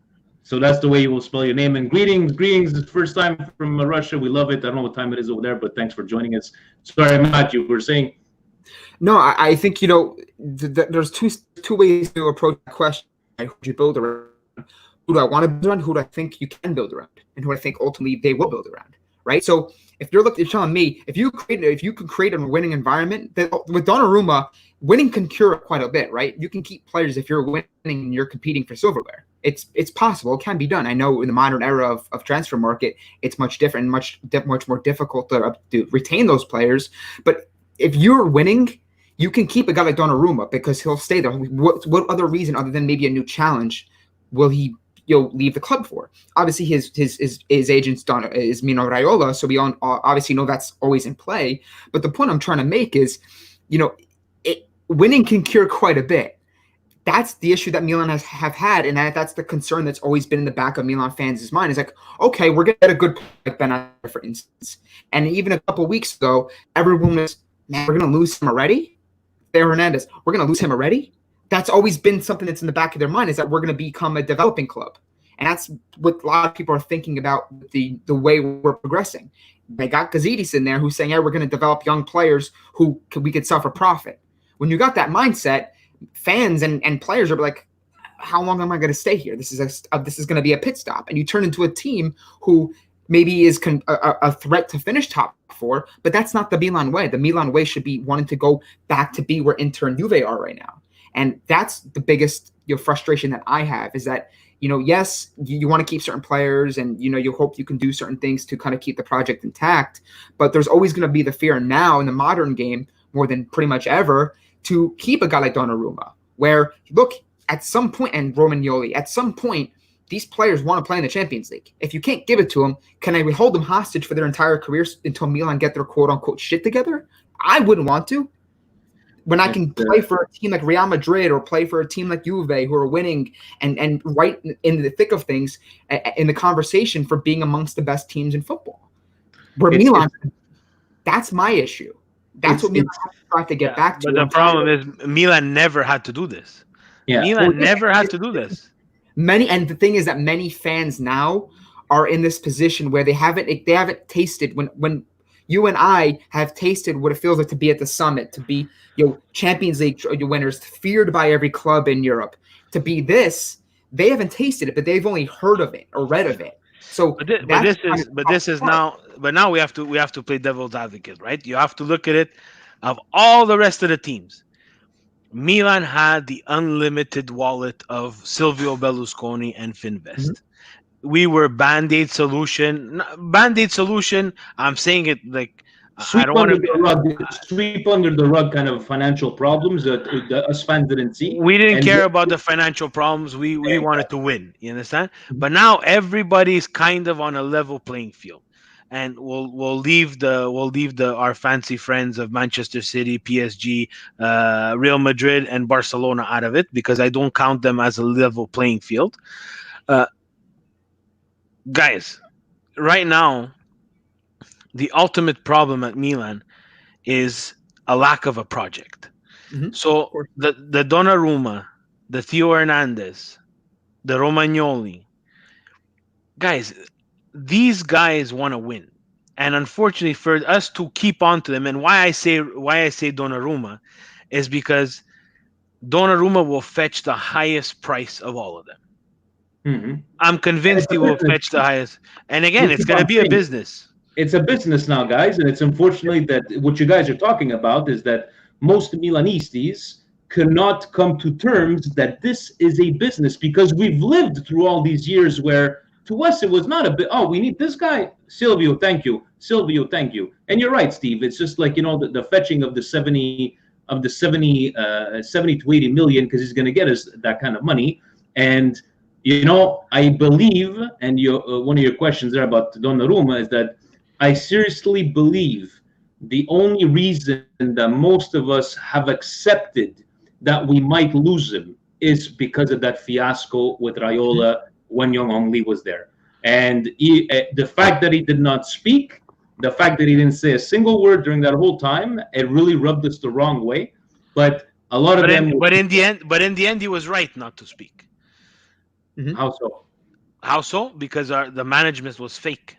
So that's the way you will spell your name. And greetings. It's the first time from Russia. We love it. I don't know what time it is over there, but thanks for joining us. Sorry, Matt, you were saying. No, I think there's two ways to approach that question. Right? Who do you build around? Who do I want to build around? Who do I think you can build around? And who I think ultimately they will build around. Right. So if you're telling me if you can create a winning environment, that with Donnarumma, winning can cure quite a bit, right? You can keep players if you're winning and you're competing for silverware. It's possible. It can be done. I know in the modern era of transfer market, it's much different, much more difficult to retain those players. But if you're winning, you can keep a guy like Donnarumma because he'll stay there. What other reason other than maybe a new challenge will he leave the club for? Obviously, his agent's is Mino Raiola, so we obviously know that's always in play. But the point I'm trying to make is, winning can cure quite a bit. That's the issue that Milan have had, and that's the concern that's always been in the back of Milan fans' mind. Is like, okay, we're going to get a good player like Benacer, for instance. And even a couple of weeks ago, everyone was, man, we're going to lose him already? Theo Hernandez, we're going to lose him already? That's always been something that's in the back of their mind, is that we're going to become a developing club. And that's what a lot of people are thinking about the way we're progressing. They got Gazidis in there who's saying, yeah, we're going to develop young players who we could sell for profit. When you got that mindset, fans and players are like, how long am I going to stay here? This is going to be a pit stop. And you turn into a team who maybe is a threat to finish top four, but that's not the Milan way. The Milan way should be wanting to go back to be where Inter and Juve are right now. And that's the biggest frustration that I have is that, yes, you want to keep certain players and, you hope you can do certain things to kind of keep the project intact. But there's always going to be the fear now in the modern game, more than pretty much ever, to keep a guy like Donnarumma, where, look, at some point, and Romagnoli, at some point, these players want to play in the Champions League. If you can't give it to them, can I hold them hostage for their entire careers until Milan get their quote-unquote shit together? I wouldn't want to. When I can play for a team like Real Madrid or play for a team like Juve who are winning and right in the thick of things in the conversation for being amongst the best teams in football. Where Milan, that's my issue. That's what Milan has to try to get back to. But the problem is Milan never had to do this. Yeah. Milan never had to do this. And the thing is that many fans now are in this position where they haven't tasted when You and I have tasted what it feels like to be at the summit, to be Champions League winners, feared by every club in Europe. To be this, they haven't tasted it, but they've only heard of it or read of it. So But now we have to play devil's advocate, right? You have to look at it. Of all the rest of the teams, Milan had the unlimited wallet of Silvio Berlusconi and Finvest. We were Band-Aid solution. Band-Aid solution. I'm saying it like I don't want to sweep under the rug kind of financial problems that us fans didn't see. We didn't care about the financial problems. We wanted to win. You understand? But now everybody's kind of on a level playing field, and we'll leave our fancy friends of Manchester City, PSG, Real Madrid, and Barcelona out of it because I don't count them as a level playing field. Guys, right now, the ultimate problem at Milan is a lack of a project. So the Donnarumma, the Theo Hernandez, the Romagnoli, guys, these guys want to win, and unfortunately for us to keep on to them, and why I say Donnarumma is because Donnarumma will fetch the highest price of all of them. I'm convinced he will fetch the highest, and again, it's going to be a business. It's a business now, guys, and it's unfortunately that what you guys are talking about is that most Milanistas cannot come to terms that this is a business because we've lived through all these years where to us it was not a bit. Oh, we need this guy, Silvio, thank you, Silvio, thank you. And you're right, Steve. It's just like the fetching of the 70 to 80 million because he's going to get us that kind of money. And I believe, and one of your questions there about Donnarumma is that I seriously believe the only reason that most of us have accepted that we might lose him is because of that fiasco with Raiola when Young Hong Lee was there. And the fact that he did not speak, the fact that he didn't say a single word during that whole time, it really rubbed us the wrong way. But a lot of them. But in the end, he was right not to speak. How so? How so? Because the management was fake.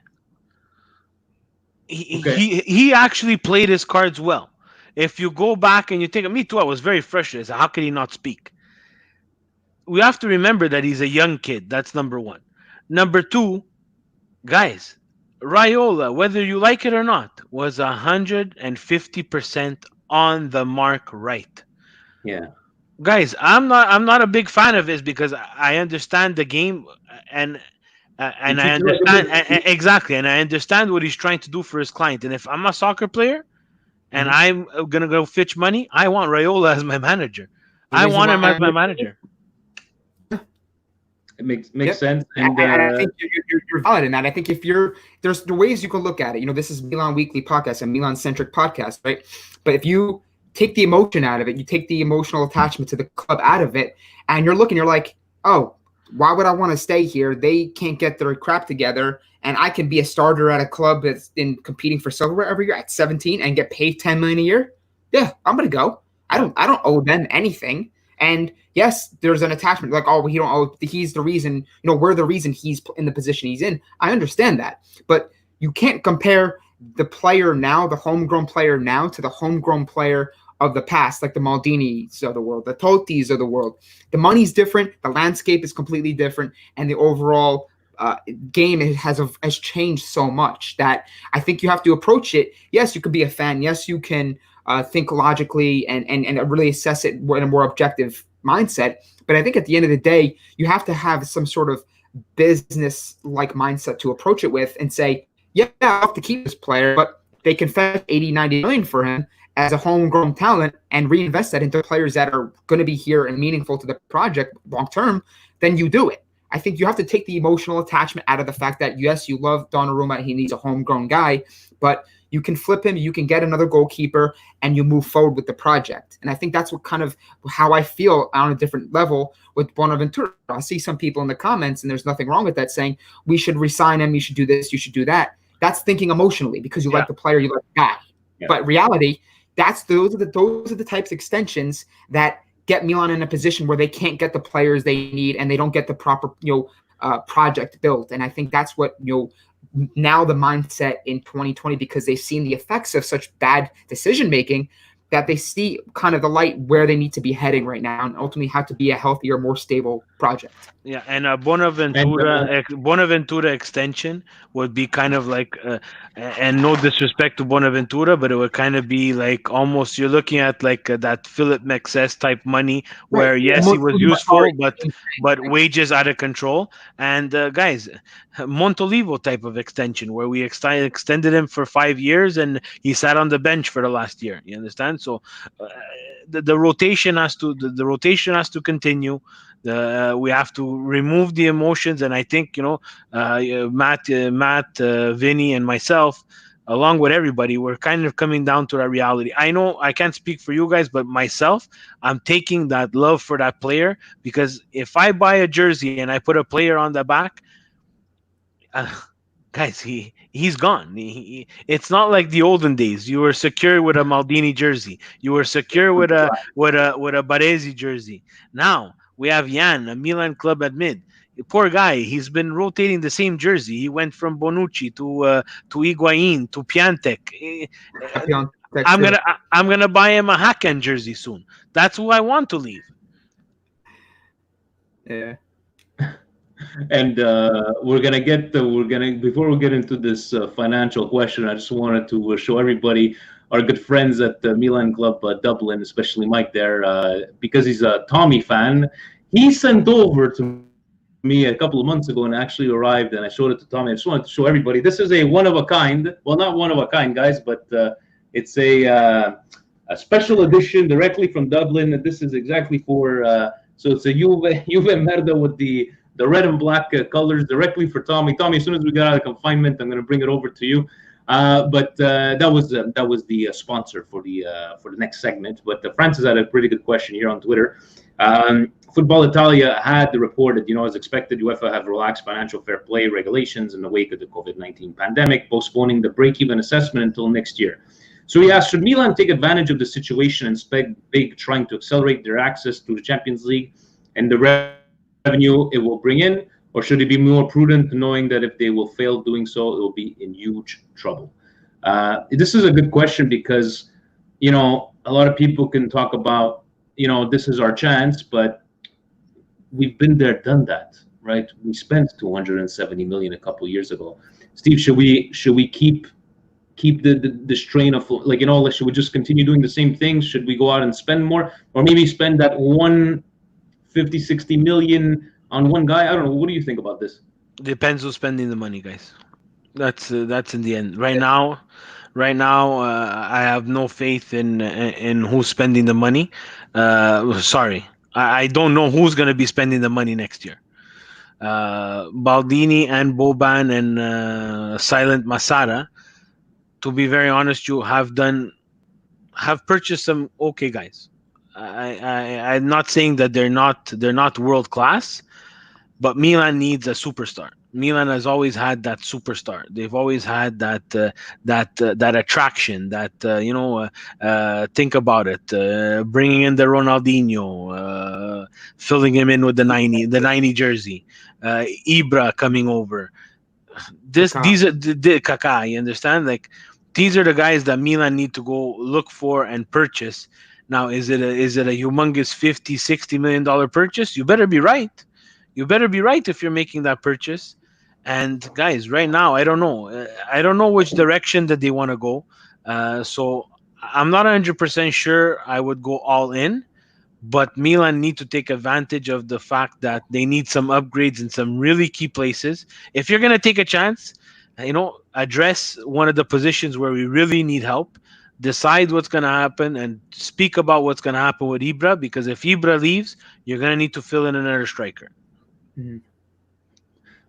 He actually played his cards well. If you go back and you think, me too, I was very frustrated. How could he not speak? We have to remember that he's a young kid. That's number one. Number two, guys, Raiola, whether you like it or not, was 150% on the mark right. Yeah. Guys, I'm not a big fan of his because I understand the game and I understand exactly, and I understand what he's trying to do for his client. And if I'm a soccer player and I'm gonna go fetch money, I want Raiola as my manager. I want him as my manager. It makes sense. And I think you're valid in that. I think there's the ways you can look at it. This is Milan Weekly podcast, a Milan-centric podcast, right? But if you take the emotion out of it, you take the emotional attachment to the club out of it, and you're like, oh, why would I want to stay here? They can't get their crap together, and I can be a starter at a club that's in competing for silverware every year at 17 and get paid $10 million a year. Yeah, I'm gonna go. I don't owe them anything. And yes, there's an attachment like, oh, he don't owe. He's the reason. We're the reason he's in the position he's in. I understand that, but you can't compare the player now, the homegrown player now, to the homegrown player of the past, like the Maldinis of the world, the Totis of the world. The money's different, the landscape is completely different, and the overall game has changed so much that I think you have to approach it. Yes, you could be a fan. Yes, you can think logically and really assess it in a more objective mindset. But I think at the end of the day, you have to have some sort of business-like mindset to approach it with and say, yeah, I have to keep this player, but they can fetch 80, 90 million for him as a homegrown talent and reinvest that into players that are going to be here and meaningful to the project long-term, then you do it. I think you have to take the emotional attachment out of the fact that, yes, you love Donnarumma, he needs a homegrown guy, but you can flip him, you can get another goalkeeper, and you move forward with the project. And I think that's what kind of how I feel on a different level with Bonaventura. I see some people in the comments, and there's nothing wrong with that, saying we should re-sign him, you should do this, you should do that. That's thinking emotionally because you like the player, you like the guy. Yeah. But reality, those are the types of extensions that get Milan in a position where they can't get the players they need and they don't get the proper project built. And I think that's what now the mindset in 2020, because they've seen the effects of such bad decision making, that they see kind of the light where they need to be heading right now, and ultimately have to be a healthier, more stable project. Yeah, and And Bonaventura extension would be kind of like, and no disrespect to Bonaventura, but it would kind of be like almost you're looking at like that Philip Mexes type money, Right. where yes, he Almost was like useful, Sorry. but wages out of control. And guys, Montolivo type of extension where we extended him for 5 years and he sat on the bench for the last year. You understand? So uh, the rotation has to the rotation has to continue. We have to remove the emotions, and I think Vinny, and myself, along with everybody, we're kind of coming down to that reality. I know I can't speak for you guys, but myself, I'm taking that love for that player, because if I buy a jersey and I put a player on the back, uh, guys, he's gone. It's not like the olden days. You were secure with a Maldini jersey. You were secure with a Baresi jersey. Now we have Jan, a Milan club admit. Poor guy. He's been rotating the same jersey. He went from Bonucci to Higuain to Piantek. Piontek I'm too. gonna I'm gonna buy him a Hakan jersey soon. That's who I want to leave. Yeah. and we're gonna before we get into this financial question, I just wanted to show everybody our good friends at the Milan Club Dublin, especially Mike there, because he's a Tommy fan. He sent over to me a couple of months ago and actually arrived, and I showed it to Tommy. I just wanted to show everybody. This is a one of a kind. Well, not one of a kind, guys, but it's a special edition directly from Dublin. This is exactly for so it's a Juve Merda with the red and black colors directly for Tommy. Tommy, as soon as we get out of confinement, I'm going to bring it over to you. But that was the sponsor for the next segment. But Francis had a pretty good question here on Twitter. Football Italia had reported, as expected, UEFA have relaxed financial fair play regulations in the wake of the COVID-19 pandemic, postponing the break-even assessment until next year. So he asked, should Milan take advantage of the situation and spend big, trying to accelerate their access to the Champions League and the revenue it will bring in, or should it be more prudent, knowing that if they will fail doing so, it will be in huge trouble? This is a good question because, a lot of people can talk about, this is our chance, but we've been there, done that, right? We spent 270 million a couple of years ago. Steve, should we keep the strain of, like, should we just continue doing the same things? Should we go out and spend more, or maybe spend that 50-60 million on one guy? I don't know. What do you think about this? Depends who's spending the money, guys. That's in the end. Right now, I have no faith in who's spending the money. Sorry, I don't know who's going to be spending the money next year. Baldini and Boban and Silent Masada, to be very honest, you have purchased some okay guys. I'm not saying that they're not world class, but Milan needs a superstar. Milan has always had that superstar. They've always had that attraction. Think about it. Bringing in the Ronaldinho, filling him in with the 90 jersey. Ibra coming over. These are the Kaká. You understand? Like, these are the guys that Milan need to go look for and purchase. Now, is it a humongous 50-60 million dollar purchase? You better be right. You better be right if you're making that purchase. And guys, right now, I don't know. I don't know which direction that they want to go. So I'm not 100% sure I would go all in. But Milan need to take advantage of the fact that they need some upgrades in some really key places. If you're going to take a chance, address one of the positions where we really need help, decide what's going to happen, and speak about what's going to happen with Ibra, because if Ibra leaves, you're going to need to fill in another striker. Mm-hmm.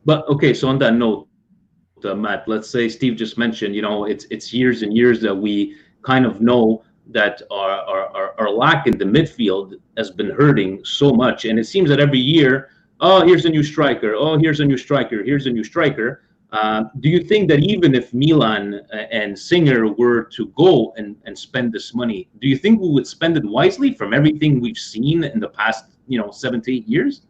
But okay, so on that note, Matt, let's say Steve just mentioned, it's years and years that we kind of know that our lack in the midfield has been hurting so much, and it seems that every year, oh, here's a new striker, oh, here's a new striker, here's a new striker. Do you think that even if Milan and Singer were to go and spend this money, do you think we would spend it wisely from everything we've seen in the past, 7 to 8 years?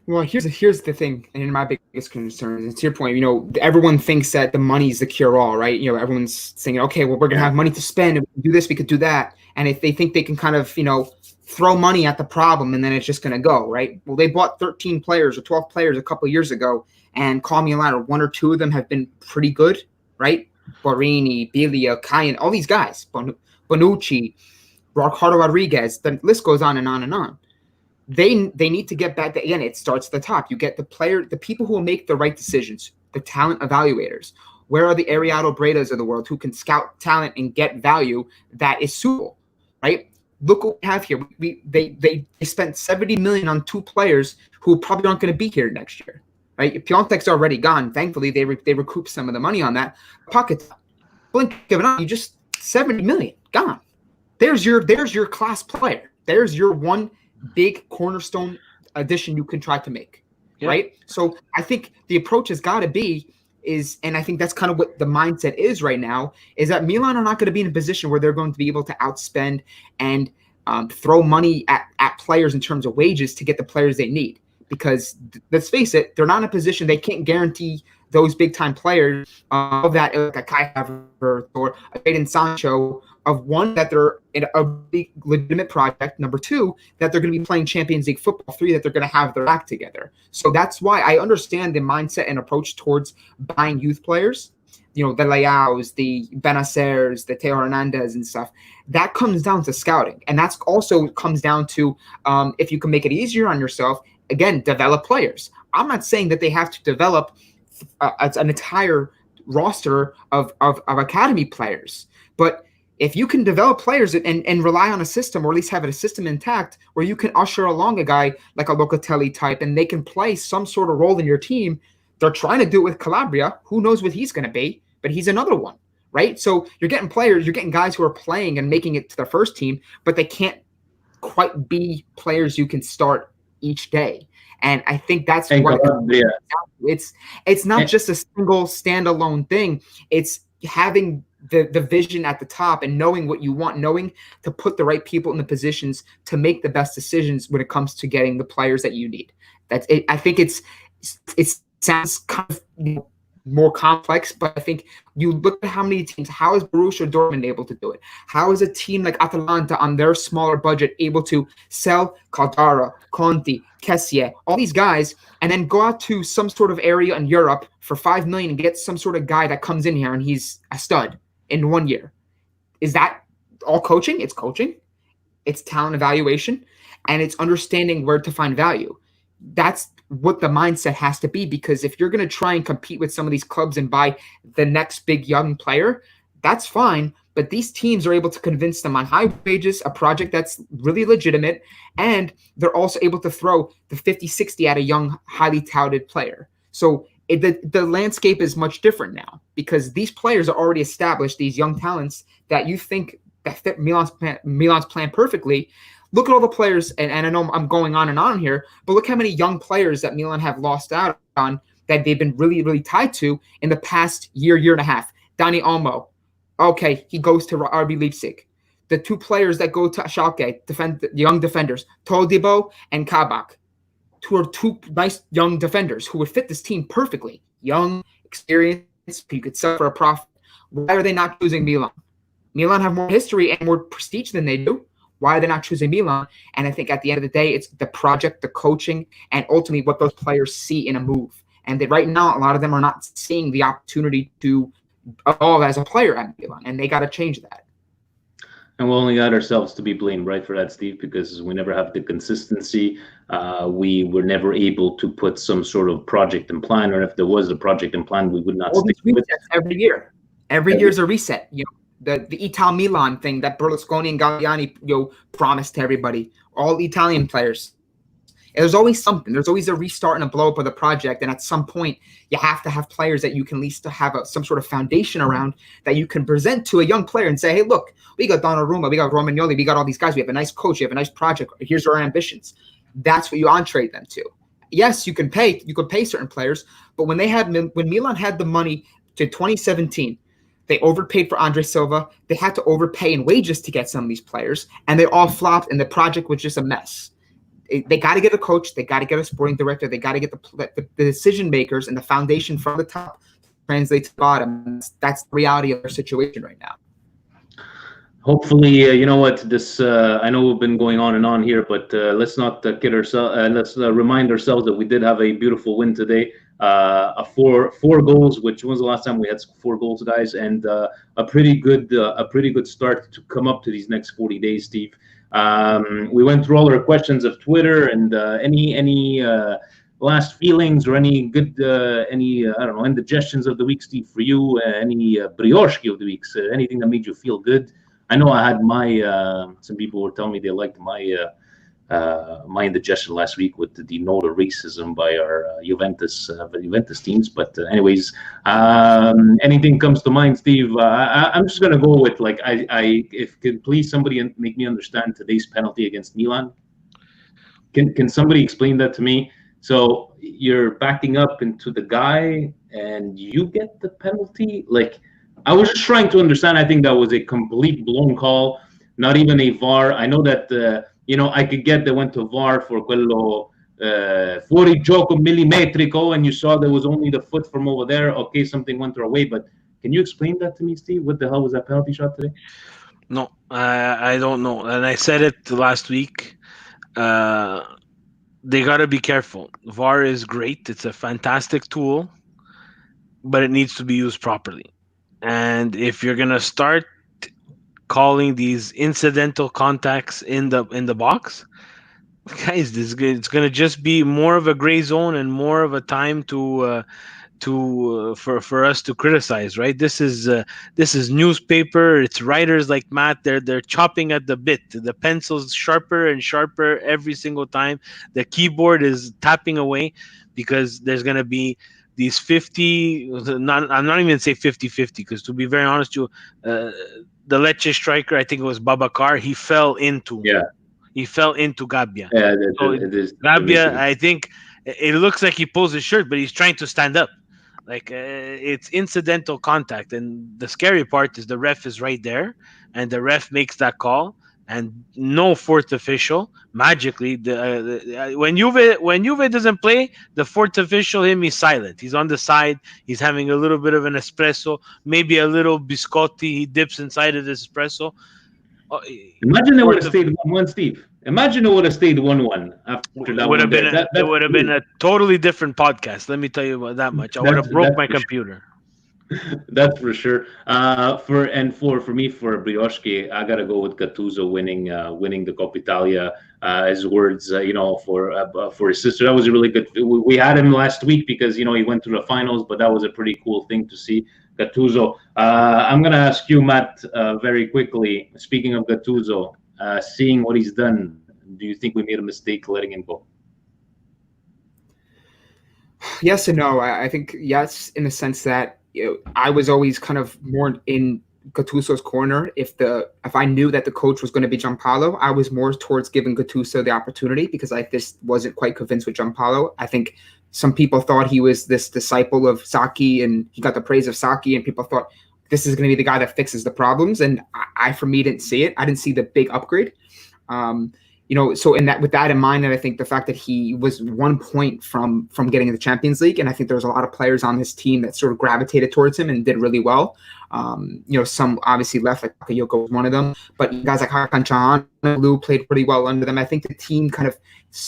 Well, here's the thing, and my biggest concern is to your point. Everyone thinks that the money is the cure all, right? Everyone's saying, okay, well, we're gonna have money to spend, and we can do this, we could do that, and if they think they can kind of throw money at the problem, and then it's just gonna go, right? Well, they bought 13 players or 12 players a couple of years ago, and call me a liar, one or two of them have been pretty good, right? Borini, Biglia, Kayan, all these guys, Bonucci, Ricardo Rodriguez. The list goes on and on and on. They need to get back. Again, it starts at the top. You get the people who will make the right decisions, the talent evaluators. Where are the Ariado Bredas of the world who can scout talent and get value that is suitable, right? Look what we have here. They spent $70 million on two players who probably aren't going to be here next year, right? Piontek's already gone. Thankfully, they recouped some of the money on that. Pocket, blink of an eye, you just $70 million gone. There's your class player. There's your one big cornerstone addition you can try to make, right? So I think the approach has got to be and I think that's kind of what the mindset is right now, is that Milan are not going to be in a position where they're going to be able to outspend and throw money at players in terms of wages to get the players they need. Because let's face it, they're not in a position, they can't guarantee those big time players of that, like a Kai Havertz or a Jadon Sancho, of one, that they're in a big legitimate project, number two, that they're going to be playing Champions League football, three, that they're going to have their act together. So that's why I understand the mindset and approach towards buying youth players, the Leaos, the Benacers, the Teo Hernandez and stuff. That comes down to scouting. And that's also comes down to if you can make it easier on yourself, again, develop players. I'm not saying that they have to develop an entire roster of academy players, but if you can develop players and rely on a system, or at least have a system intact, where you can usher along a guy like a Locatelli type, and they can play some sort of role in your team. They're trying to do it with Calabria. Who knows what he's going to be, but he's another one, right? So you're getting players, you're getting guys who are playing and making it to the first team, but they can't quite be players you can start each day. And I think that's what it's not just a single standalone thing. It's having the vision at the top and knowing what you want, knowing to put the right people in the positions to make the best decisions when it comes to getting the players that you need. That's it. I think it sounds kind of more complex, but I think you look at how many teams, how is Borussia Dortmund able to do it? How is a team like Atalanta on their smaller budget able to sell Caldara, Conti, Kessie, all these guys, and then go out to some sort of area in Europe for $5 million and get some sort of guy that comes in here and he's a stud in 1 year? Is that all coaching? It's coaching, it's talent evaluation, and it's understanding where to find value. That's what the mindset has to be, because if you're going to try and compete with some of these clubs and buy the next big young player, that's fine. But these teams are able to convince them on high wages, a project that's really legitimate, and they're also able to throw the 50-60 at a young, highly touted player. So the landscape is much different now, because these players are already established, these young talents that you think that fit Milan's plan perfectly. Look at all the players, and I know I'm going on and on here, but look how many young players that Milan have lost out on that they've been really, really tied to in the past year and a half. Dani Olmo, okay, he goes to RB Leipzig. The two players that go to Schalke, young defenders, Todibo and Kabak, who are two nice young defenders who would fit this team perfectly. Young, experienced, you could sell for a profit. Why are they not choosing Milan? Milan have more history and more prestige than they do. Why are they not choosing Milan? And I think at the end of the day, it's the project, the coaching, and ultimately what those players see in a move. And that right now, a lot of them are not seeing the opportunity to evolve as a player at Milan, and they got to change that. And we only got ourselves to be blamed, right, for that, Steve, because we never have the consistency. We were never able to put some sort of project and plan, or if there was a project and plan, we would not stick with it. Every year. Every year is a reset. The Ital Milan thing that Berlusconi and Galliani promised to everybody, all Italian players. And there's always something. There's always a restart and a blow up of the project. And at some point, you have to have players that you can at least have some sort of foundation around that you can present to a young player and say, hey, look, we got Donnarumma, we got Romagnoli, we got all these guys. We have a nice coach. We have a nice project. Here's our ambitions. That's what you entree them to. Yes, you could pay certain players, but when Milan had the money to 2017, they overpaid for Andre Silva. They had to overpay in wages to get some of these players, and they all flopped, and the project was just a mess. they got to get a coach, they got to get a sporting director, they got to get the decision makers and the foundation from the top translate to the bottom. That's the reality of our situation right now. Hopefully, you know what, this I know we've been going on and on here, but let's not kid ourselves. Let's remind ourselves that we did have a beautiful win today. A four goals. Which was the last time we had 4 goals, guys, and a pretty good start to come up to these next 40 days, Steve. We went through all our questions of Twitter and any last feelings or any good I don't know, indigestions of the week, Steve, for you. Any brioche of the week, anything that made you feel good. I know I had my some people were telling me they liked my indigestion last week with the note of racism by our Juventus teams. But anyways, anything comes to mind, Steve? I'm just gonna go with like if could please somebody make me understand today's penalty against Milan. Can somebody explain that to me? So you're backing up into the guy and you get the penalty. Like, I was just trying to understand. I think that was a complete blown call, not even a VAR. I know that I could get they went to VAR for quello fuori gioco millimetrico, and you saw there was only the foot from over there. Okay, something went their way, but can you explain that to me, Steve? What the hell was that penalty shot today? No, I don't know, and I said it last week. They got to be careful. VAR is great; it's a fantastic tool, but it needs to be used properly. And if you're gonna start calling these incidental contacts in the box, guys, it's gonna just be more of a gray zone and more of a time for us to criticize, right? This is newspaper. It's writers like Matt. They're chopping at the bit. The pencil's sharper and sharper every single time. The keyboard is tapping away because there's gonna be these 50. I'm not even say 50-50 because to be very honest, the Lecce striker, I think it was Babacar. He fell into Gabbia. Yeah, Gabbia, I think it looks like he pulls his shirt, but he's trying to stand up. Like it's incidental contact, and the scary part is the ref is right there, and the ref makes that call, and no fourth official. Magically, when Juve doesn't play, the fourth official he's silent. He's on the side. He's having a little bit of an espresso, maybe a little biscotti. He dips inside of this espresso. Imagine it would have stayed 1-1, Steve. Imagine it would have stayed 1-1 after that. It would have been a totally different podcast. Let me tell you about that much. I would have broke my computer. That's for sure. For me, for Brioche, I gotta go with Gattuso winning the Coppa Italia. His words, for his sister, that was a really good. We had him last week because he went to the finals, but that was a pretty cool thing to see. Gattuso. I'm gonna ask you, Matt, very quickly. Speaking of Gattuso, seeing what he's done, do you think we made a mistake letting him go? Yes and no. I think yes, in the sense that I was always kind of more in Gattuso's corner. If I knew that the coach was going to be Giampaolo, I was more towards giving Gattuso the opportunity because I just wasn't quite convinced with Giampaolo. I think some people thought he was this disciple of Sacchi, and he got the praise of Sacchi, and people thought this is going to be the guy that fixes the problems. And I for me, didn't see it. I didn't see the big upgrade. So with that in mind, and I think the fact that he was 1 point from getting in the Champions League, and I think there was a lot of players on his team that sort of gravitated towards him and did really well. Some obviously left, like Bakayoko was one of them, but guys like Hakan Çalhanoğlu played pretty well under them. I think the team kind of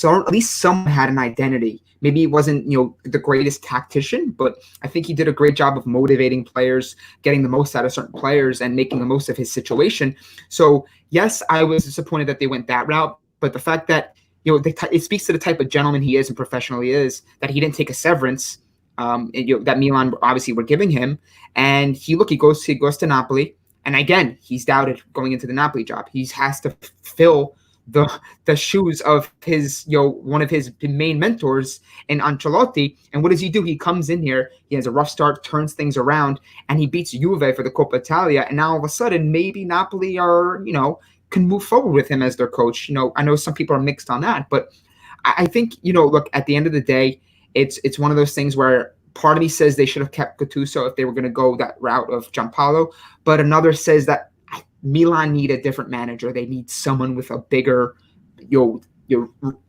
at least someone had an identity. Maybe he wasn't the greatest tactician, but I think he did a great job of motivating players, getting the most out of certain players, and making the most of his situation. So yes, I was disappointed that they went that route. But the fact that it speaks to the type of gentleman he is and professional he is, that he didn't take a severance that Milan obviously were giving him, and he goes to Napoli, and again he's doubted going into the Napoli job. He has to fill the shoes of his one of his main mentors in Ancelotti. And what does he do? He comes in here, he has a rough start, turns things around, and he beats Juve for the Coppa Italia, and now all of a sudden maybe Napoli are can move forward with him as their coach. I know some people are mixed on that, but I think, look, at the end of the day, it's one of those things where part of me says they should have kept Gattuso if they were going to go that route of Giampaolo, but another says that Milan need a different manager. They need someone with a bigger,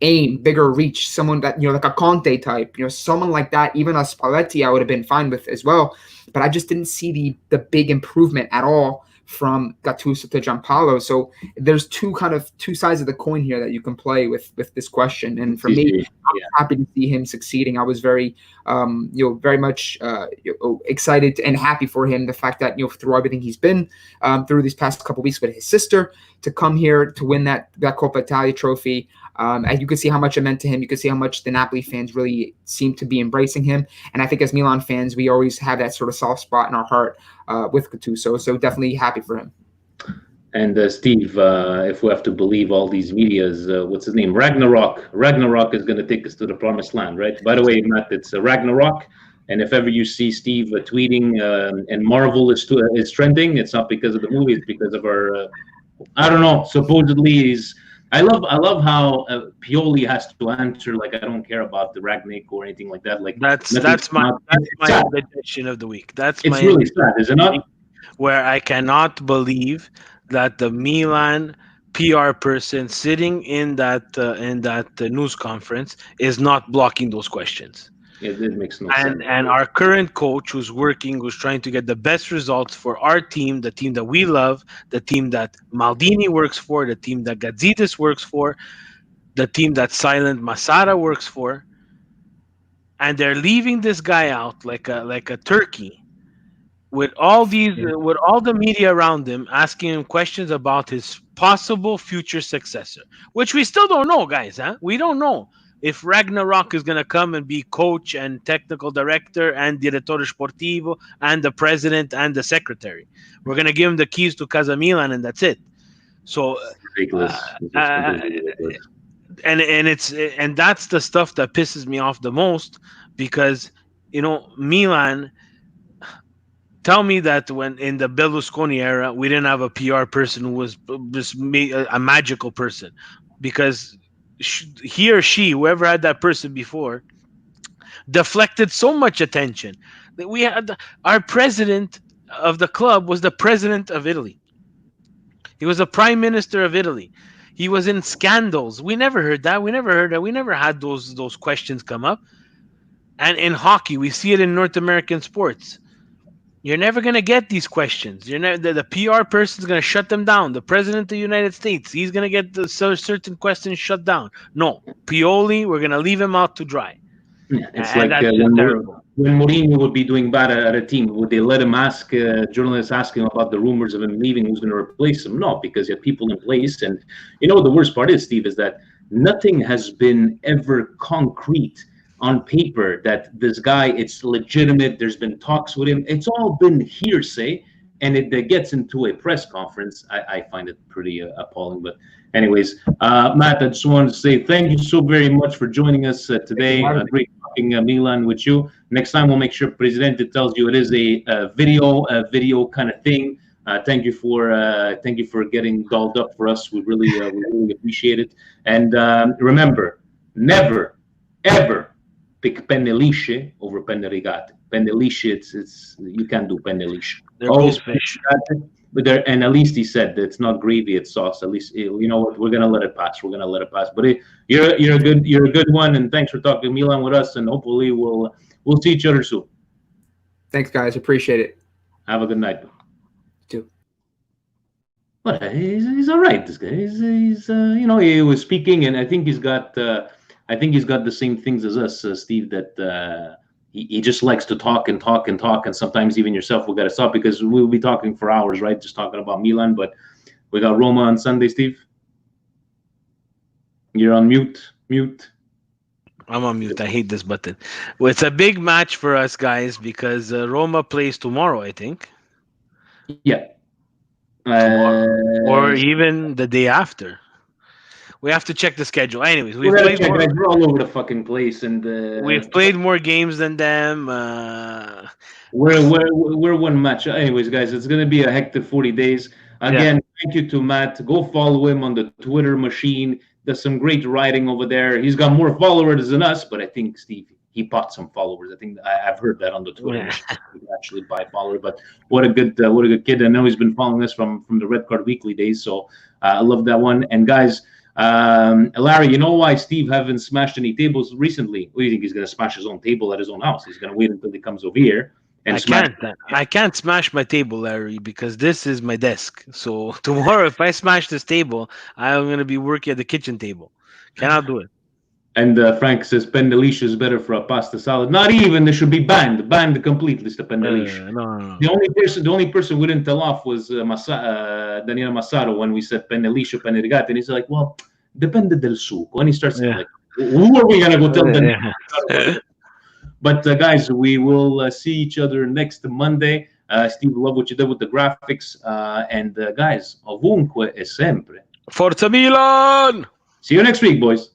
aim, bigger reach, someone that, like a Conte type, someone like that. Even a Spalletti I would have been fine with as well, but I just didn't see the big improvement at all from Gattuso to Giampaolo. So there's two sides of the coin here that you can play with this question. And for me, I'm happy to see him succeeding. I was very very much excited and happy for him. The fact that through everything he's been through these past couple of weeks with his sister, to come here to win that Coppa Italia trophy. And you could see how much it meant to him. You could see how much the Napoli fans really seem to be embracing him. And I think as Milan fans, we always have that sort of soft spot in our heart with Gattuso. So definitely happy for him. And Steve, if we have to believe all these medias, what's his name? Ragnarok. Ragnarok is going to take us to the promised land, right? By the way, Matt, it's Ragnarok. And if ever you see Steve tweeting and Marvel is trending, it's not because of the movie, it's because of our, I don't know, supposedly he's. I love how Pioli has to answer like I don't care about the Ragnick or anything like that. Like that's my edition of the week. It's really sad, is it not? Where I cannot believe that the Milan PR person sitting in that news conference is not blocking those questions. It makes no sense. And our current coach who's trying to get the best results for our team, the team that we love, the team that Maldini works for, the team that Gazidis works for, the team that Silent Masara works for, and they're leaving this guy out like a turkey with all the media around him asking him questions about his possible future successor, which we still don't know, guys. We don't know if Ragnarok is going to come and be coach and technical director and direttore sportivo and the president and the secretary. We're going to give him the keys to Casa Milan and that's it. So ridiculous. And that's the stuff that pisses me off the most, because Milan. Tell me that when in the Berlusconi era we didn't have a PR person who was just a magical person, because he or she, whoever had that person before, deflected so much attention that we had our president of the club was the president of Italy. He was the prime minister of Italy. He was in scandals. We never heard that. We never had those questions come up. And in hockey, we see it in North American sports. You're never going to get these questions. The PR person is going to shut them down. The president of the United States, he's going to get certain questions shut down. No, Pioli, we're going to leave him out to dry. Yeah, it's like when Mourinho would be doing bad at a team, would they let him ask journalists asking about the rumors of him leaving, who's going to replace him? No, because you have people in place. And the worst part is, Steve, is that nothing has been ever concrete on paper that this guy, it's legitimate, there's been talks with him. It's all been hearsay, and it gets into a press conference. I find it pretty appalling. But anyways, Matt, I just wanted to say thank you so very much for joining us today. Great talking Milan with you. Next time we'll make sure Presidente tells you it is a video kind of thing. Thank you for getting dolled up for us. We really appreciate it. And remember, never, ever pick penne lisce over penne rigate. Penne lisce, it's you can't do penne lisce. They're both fish. But and at least he said that it's not gravy, it's sauce. At least you know what, we're gonna let it pass. But you're a good one, and thanks for talking Milan with us. And hopefully we'll see each other soon. Thanks, guys. Appreciate it. Have a good night. You too. But he's all right. This guy, he's he was speaking, and I think he's got the same things as us, Steve. That he just likes to talk and talk and talk, and sometimes even yourself will got to stop because we'll be talking for hours, right? Just talking about Milan. But we got Roma on Sunday, Steve. You're on mute. I'm on mute. I hate this button. Well, it's a big match for us guys because Roma plays tomorrow, I think. Yeah. Or even the day after. We have to check the schedule. Anyways, we're all over the fucking place, and we've played more games than them. We're one match. Anyways, guys, it's gonna be a hectic 40 days. Again, Thank you to Matt. Go follow him on the Twitter machine. There's some great writing over there. He's got more followers than us, but I think Steve he bought some followers. I think I've heard that on the Twitter. He can actually buy followers. But what a good kid. I know he's been following us from the Red Card Weekly days. So I love that one. And guys. Larry, you know why Steve haven't smashed any tables recently? What do you think? He's going to smash his own table at his own house? He's going to wait until he comes over here and smash. I can't smash my table, Larry, because this is my desk. So tomorrow, if I smash this table, I'm going to be working at the kitchen table. Cannot do it. And Frank says pendeliscio is better for a pasta salad. Not even. They should be banned completely. The pendeliscio. No. The only person we didn't tell off was Daniele Massaro when we said pendeliscio, pennerigate, and he's like, well, depende del succo. And he starts like, who are we gonna go tell them? But guys, we will see each other next Monday. Steve, love what you did with the graphics. And guys, ovunque e sempre. Forza Milan! See you next week, boys.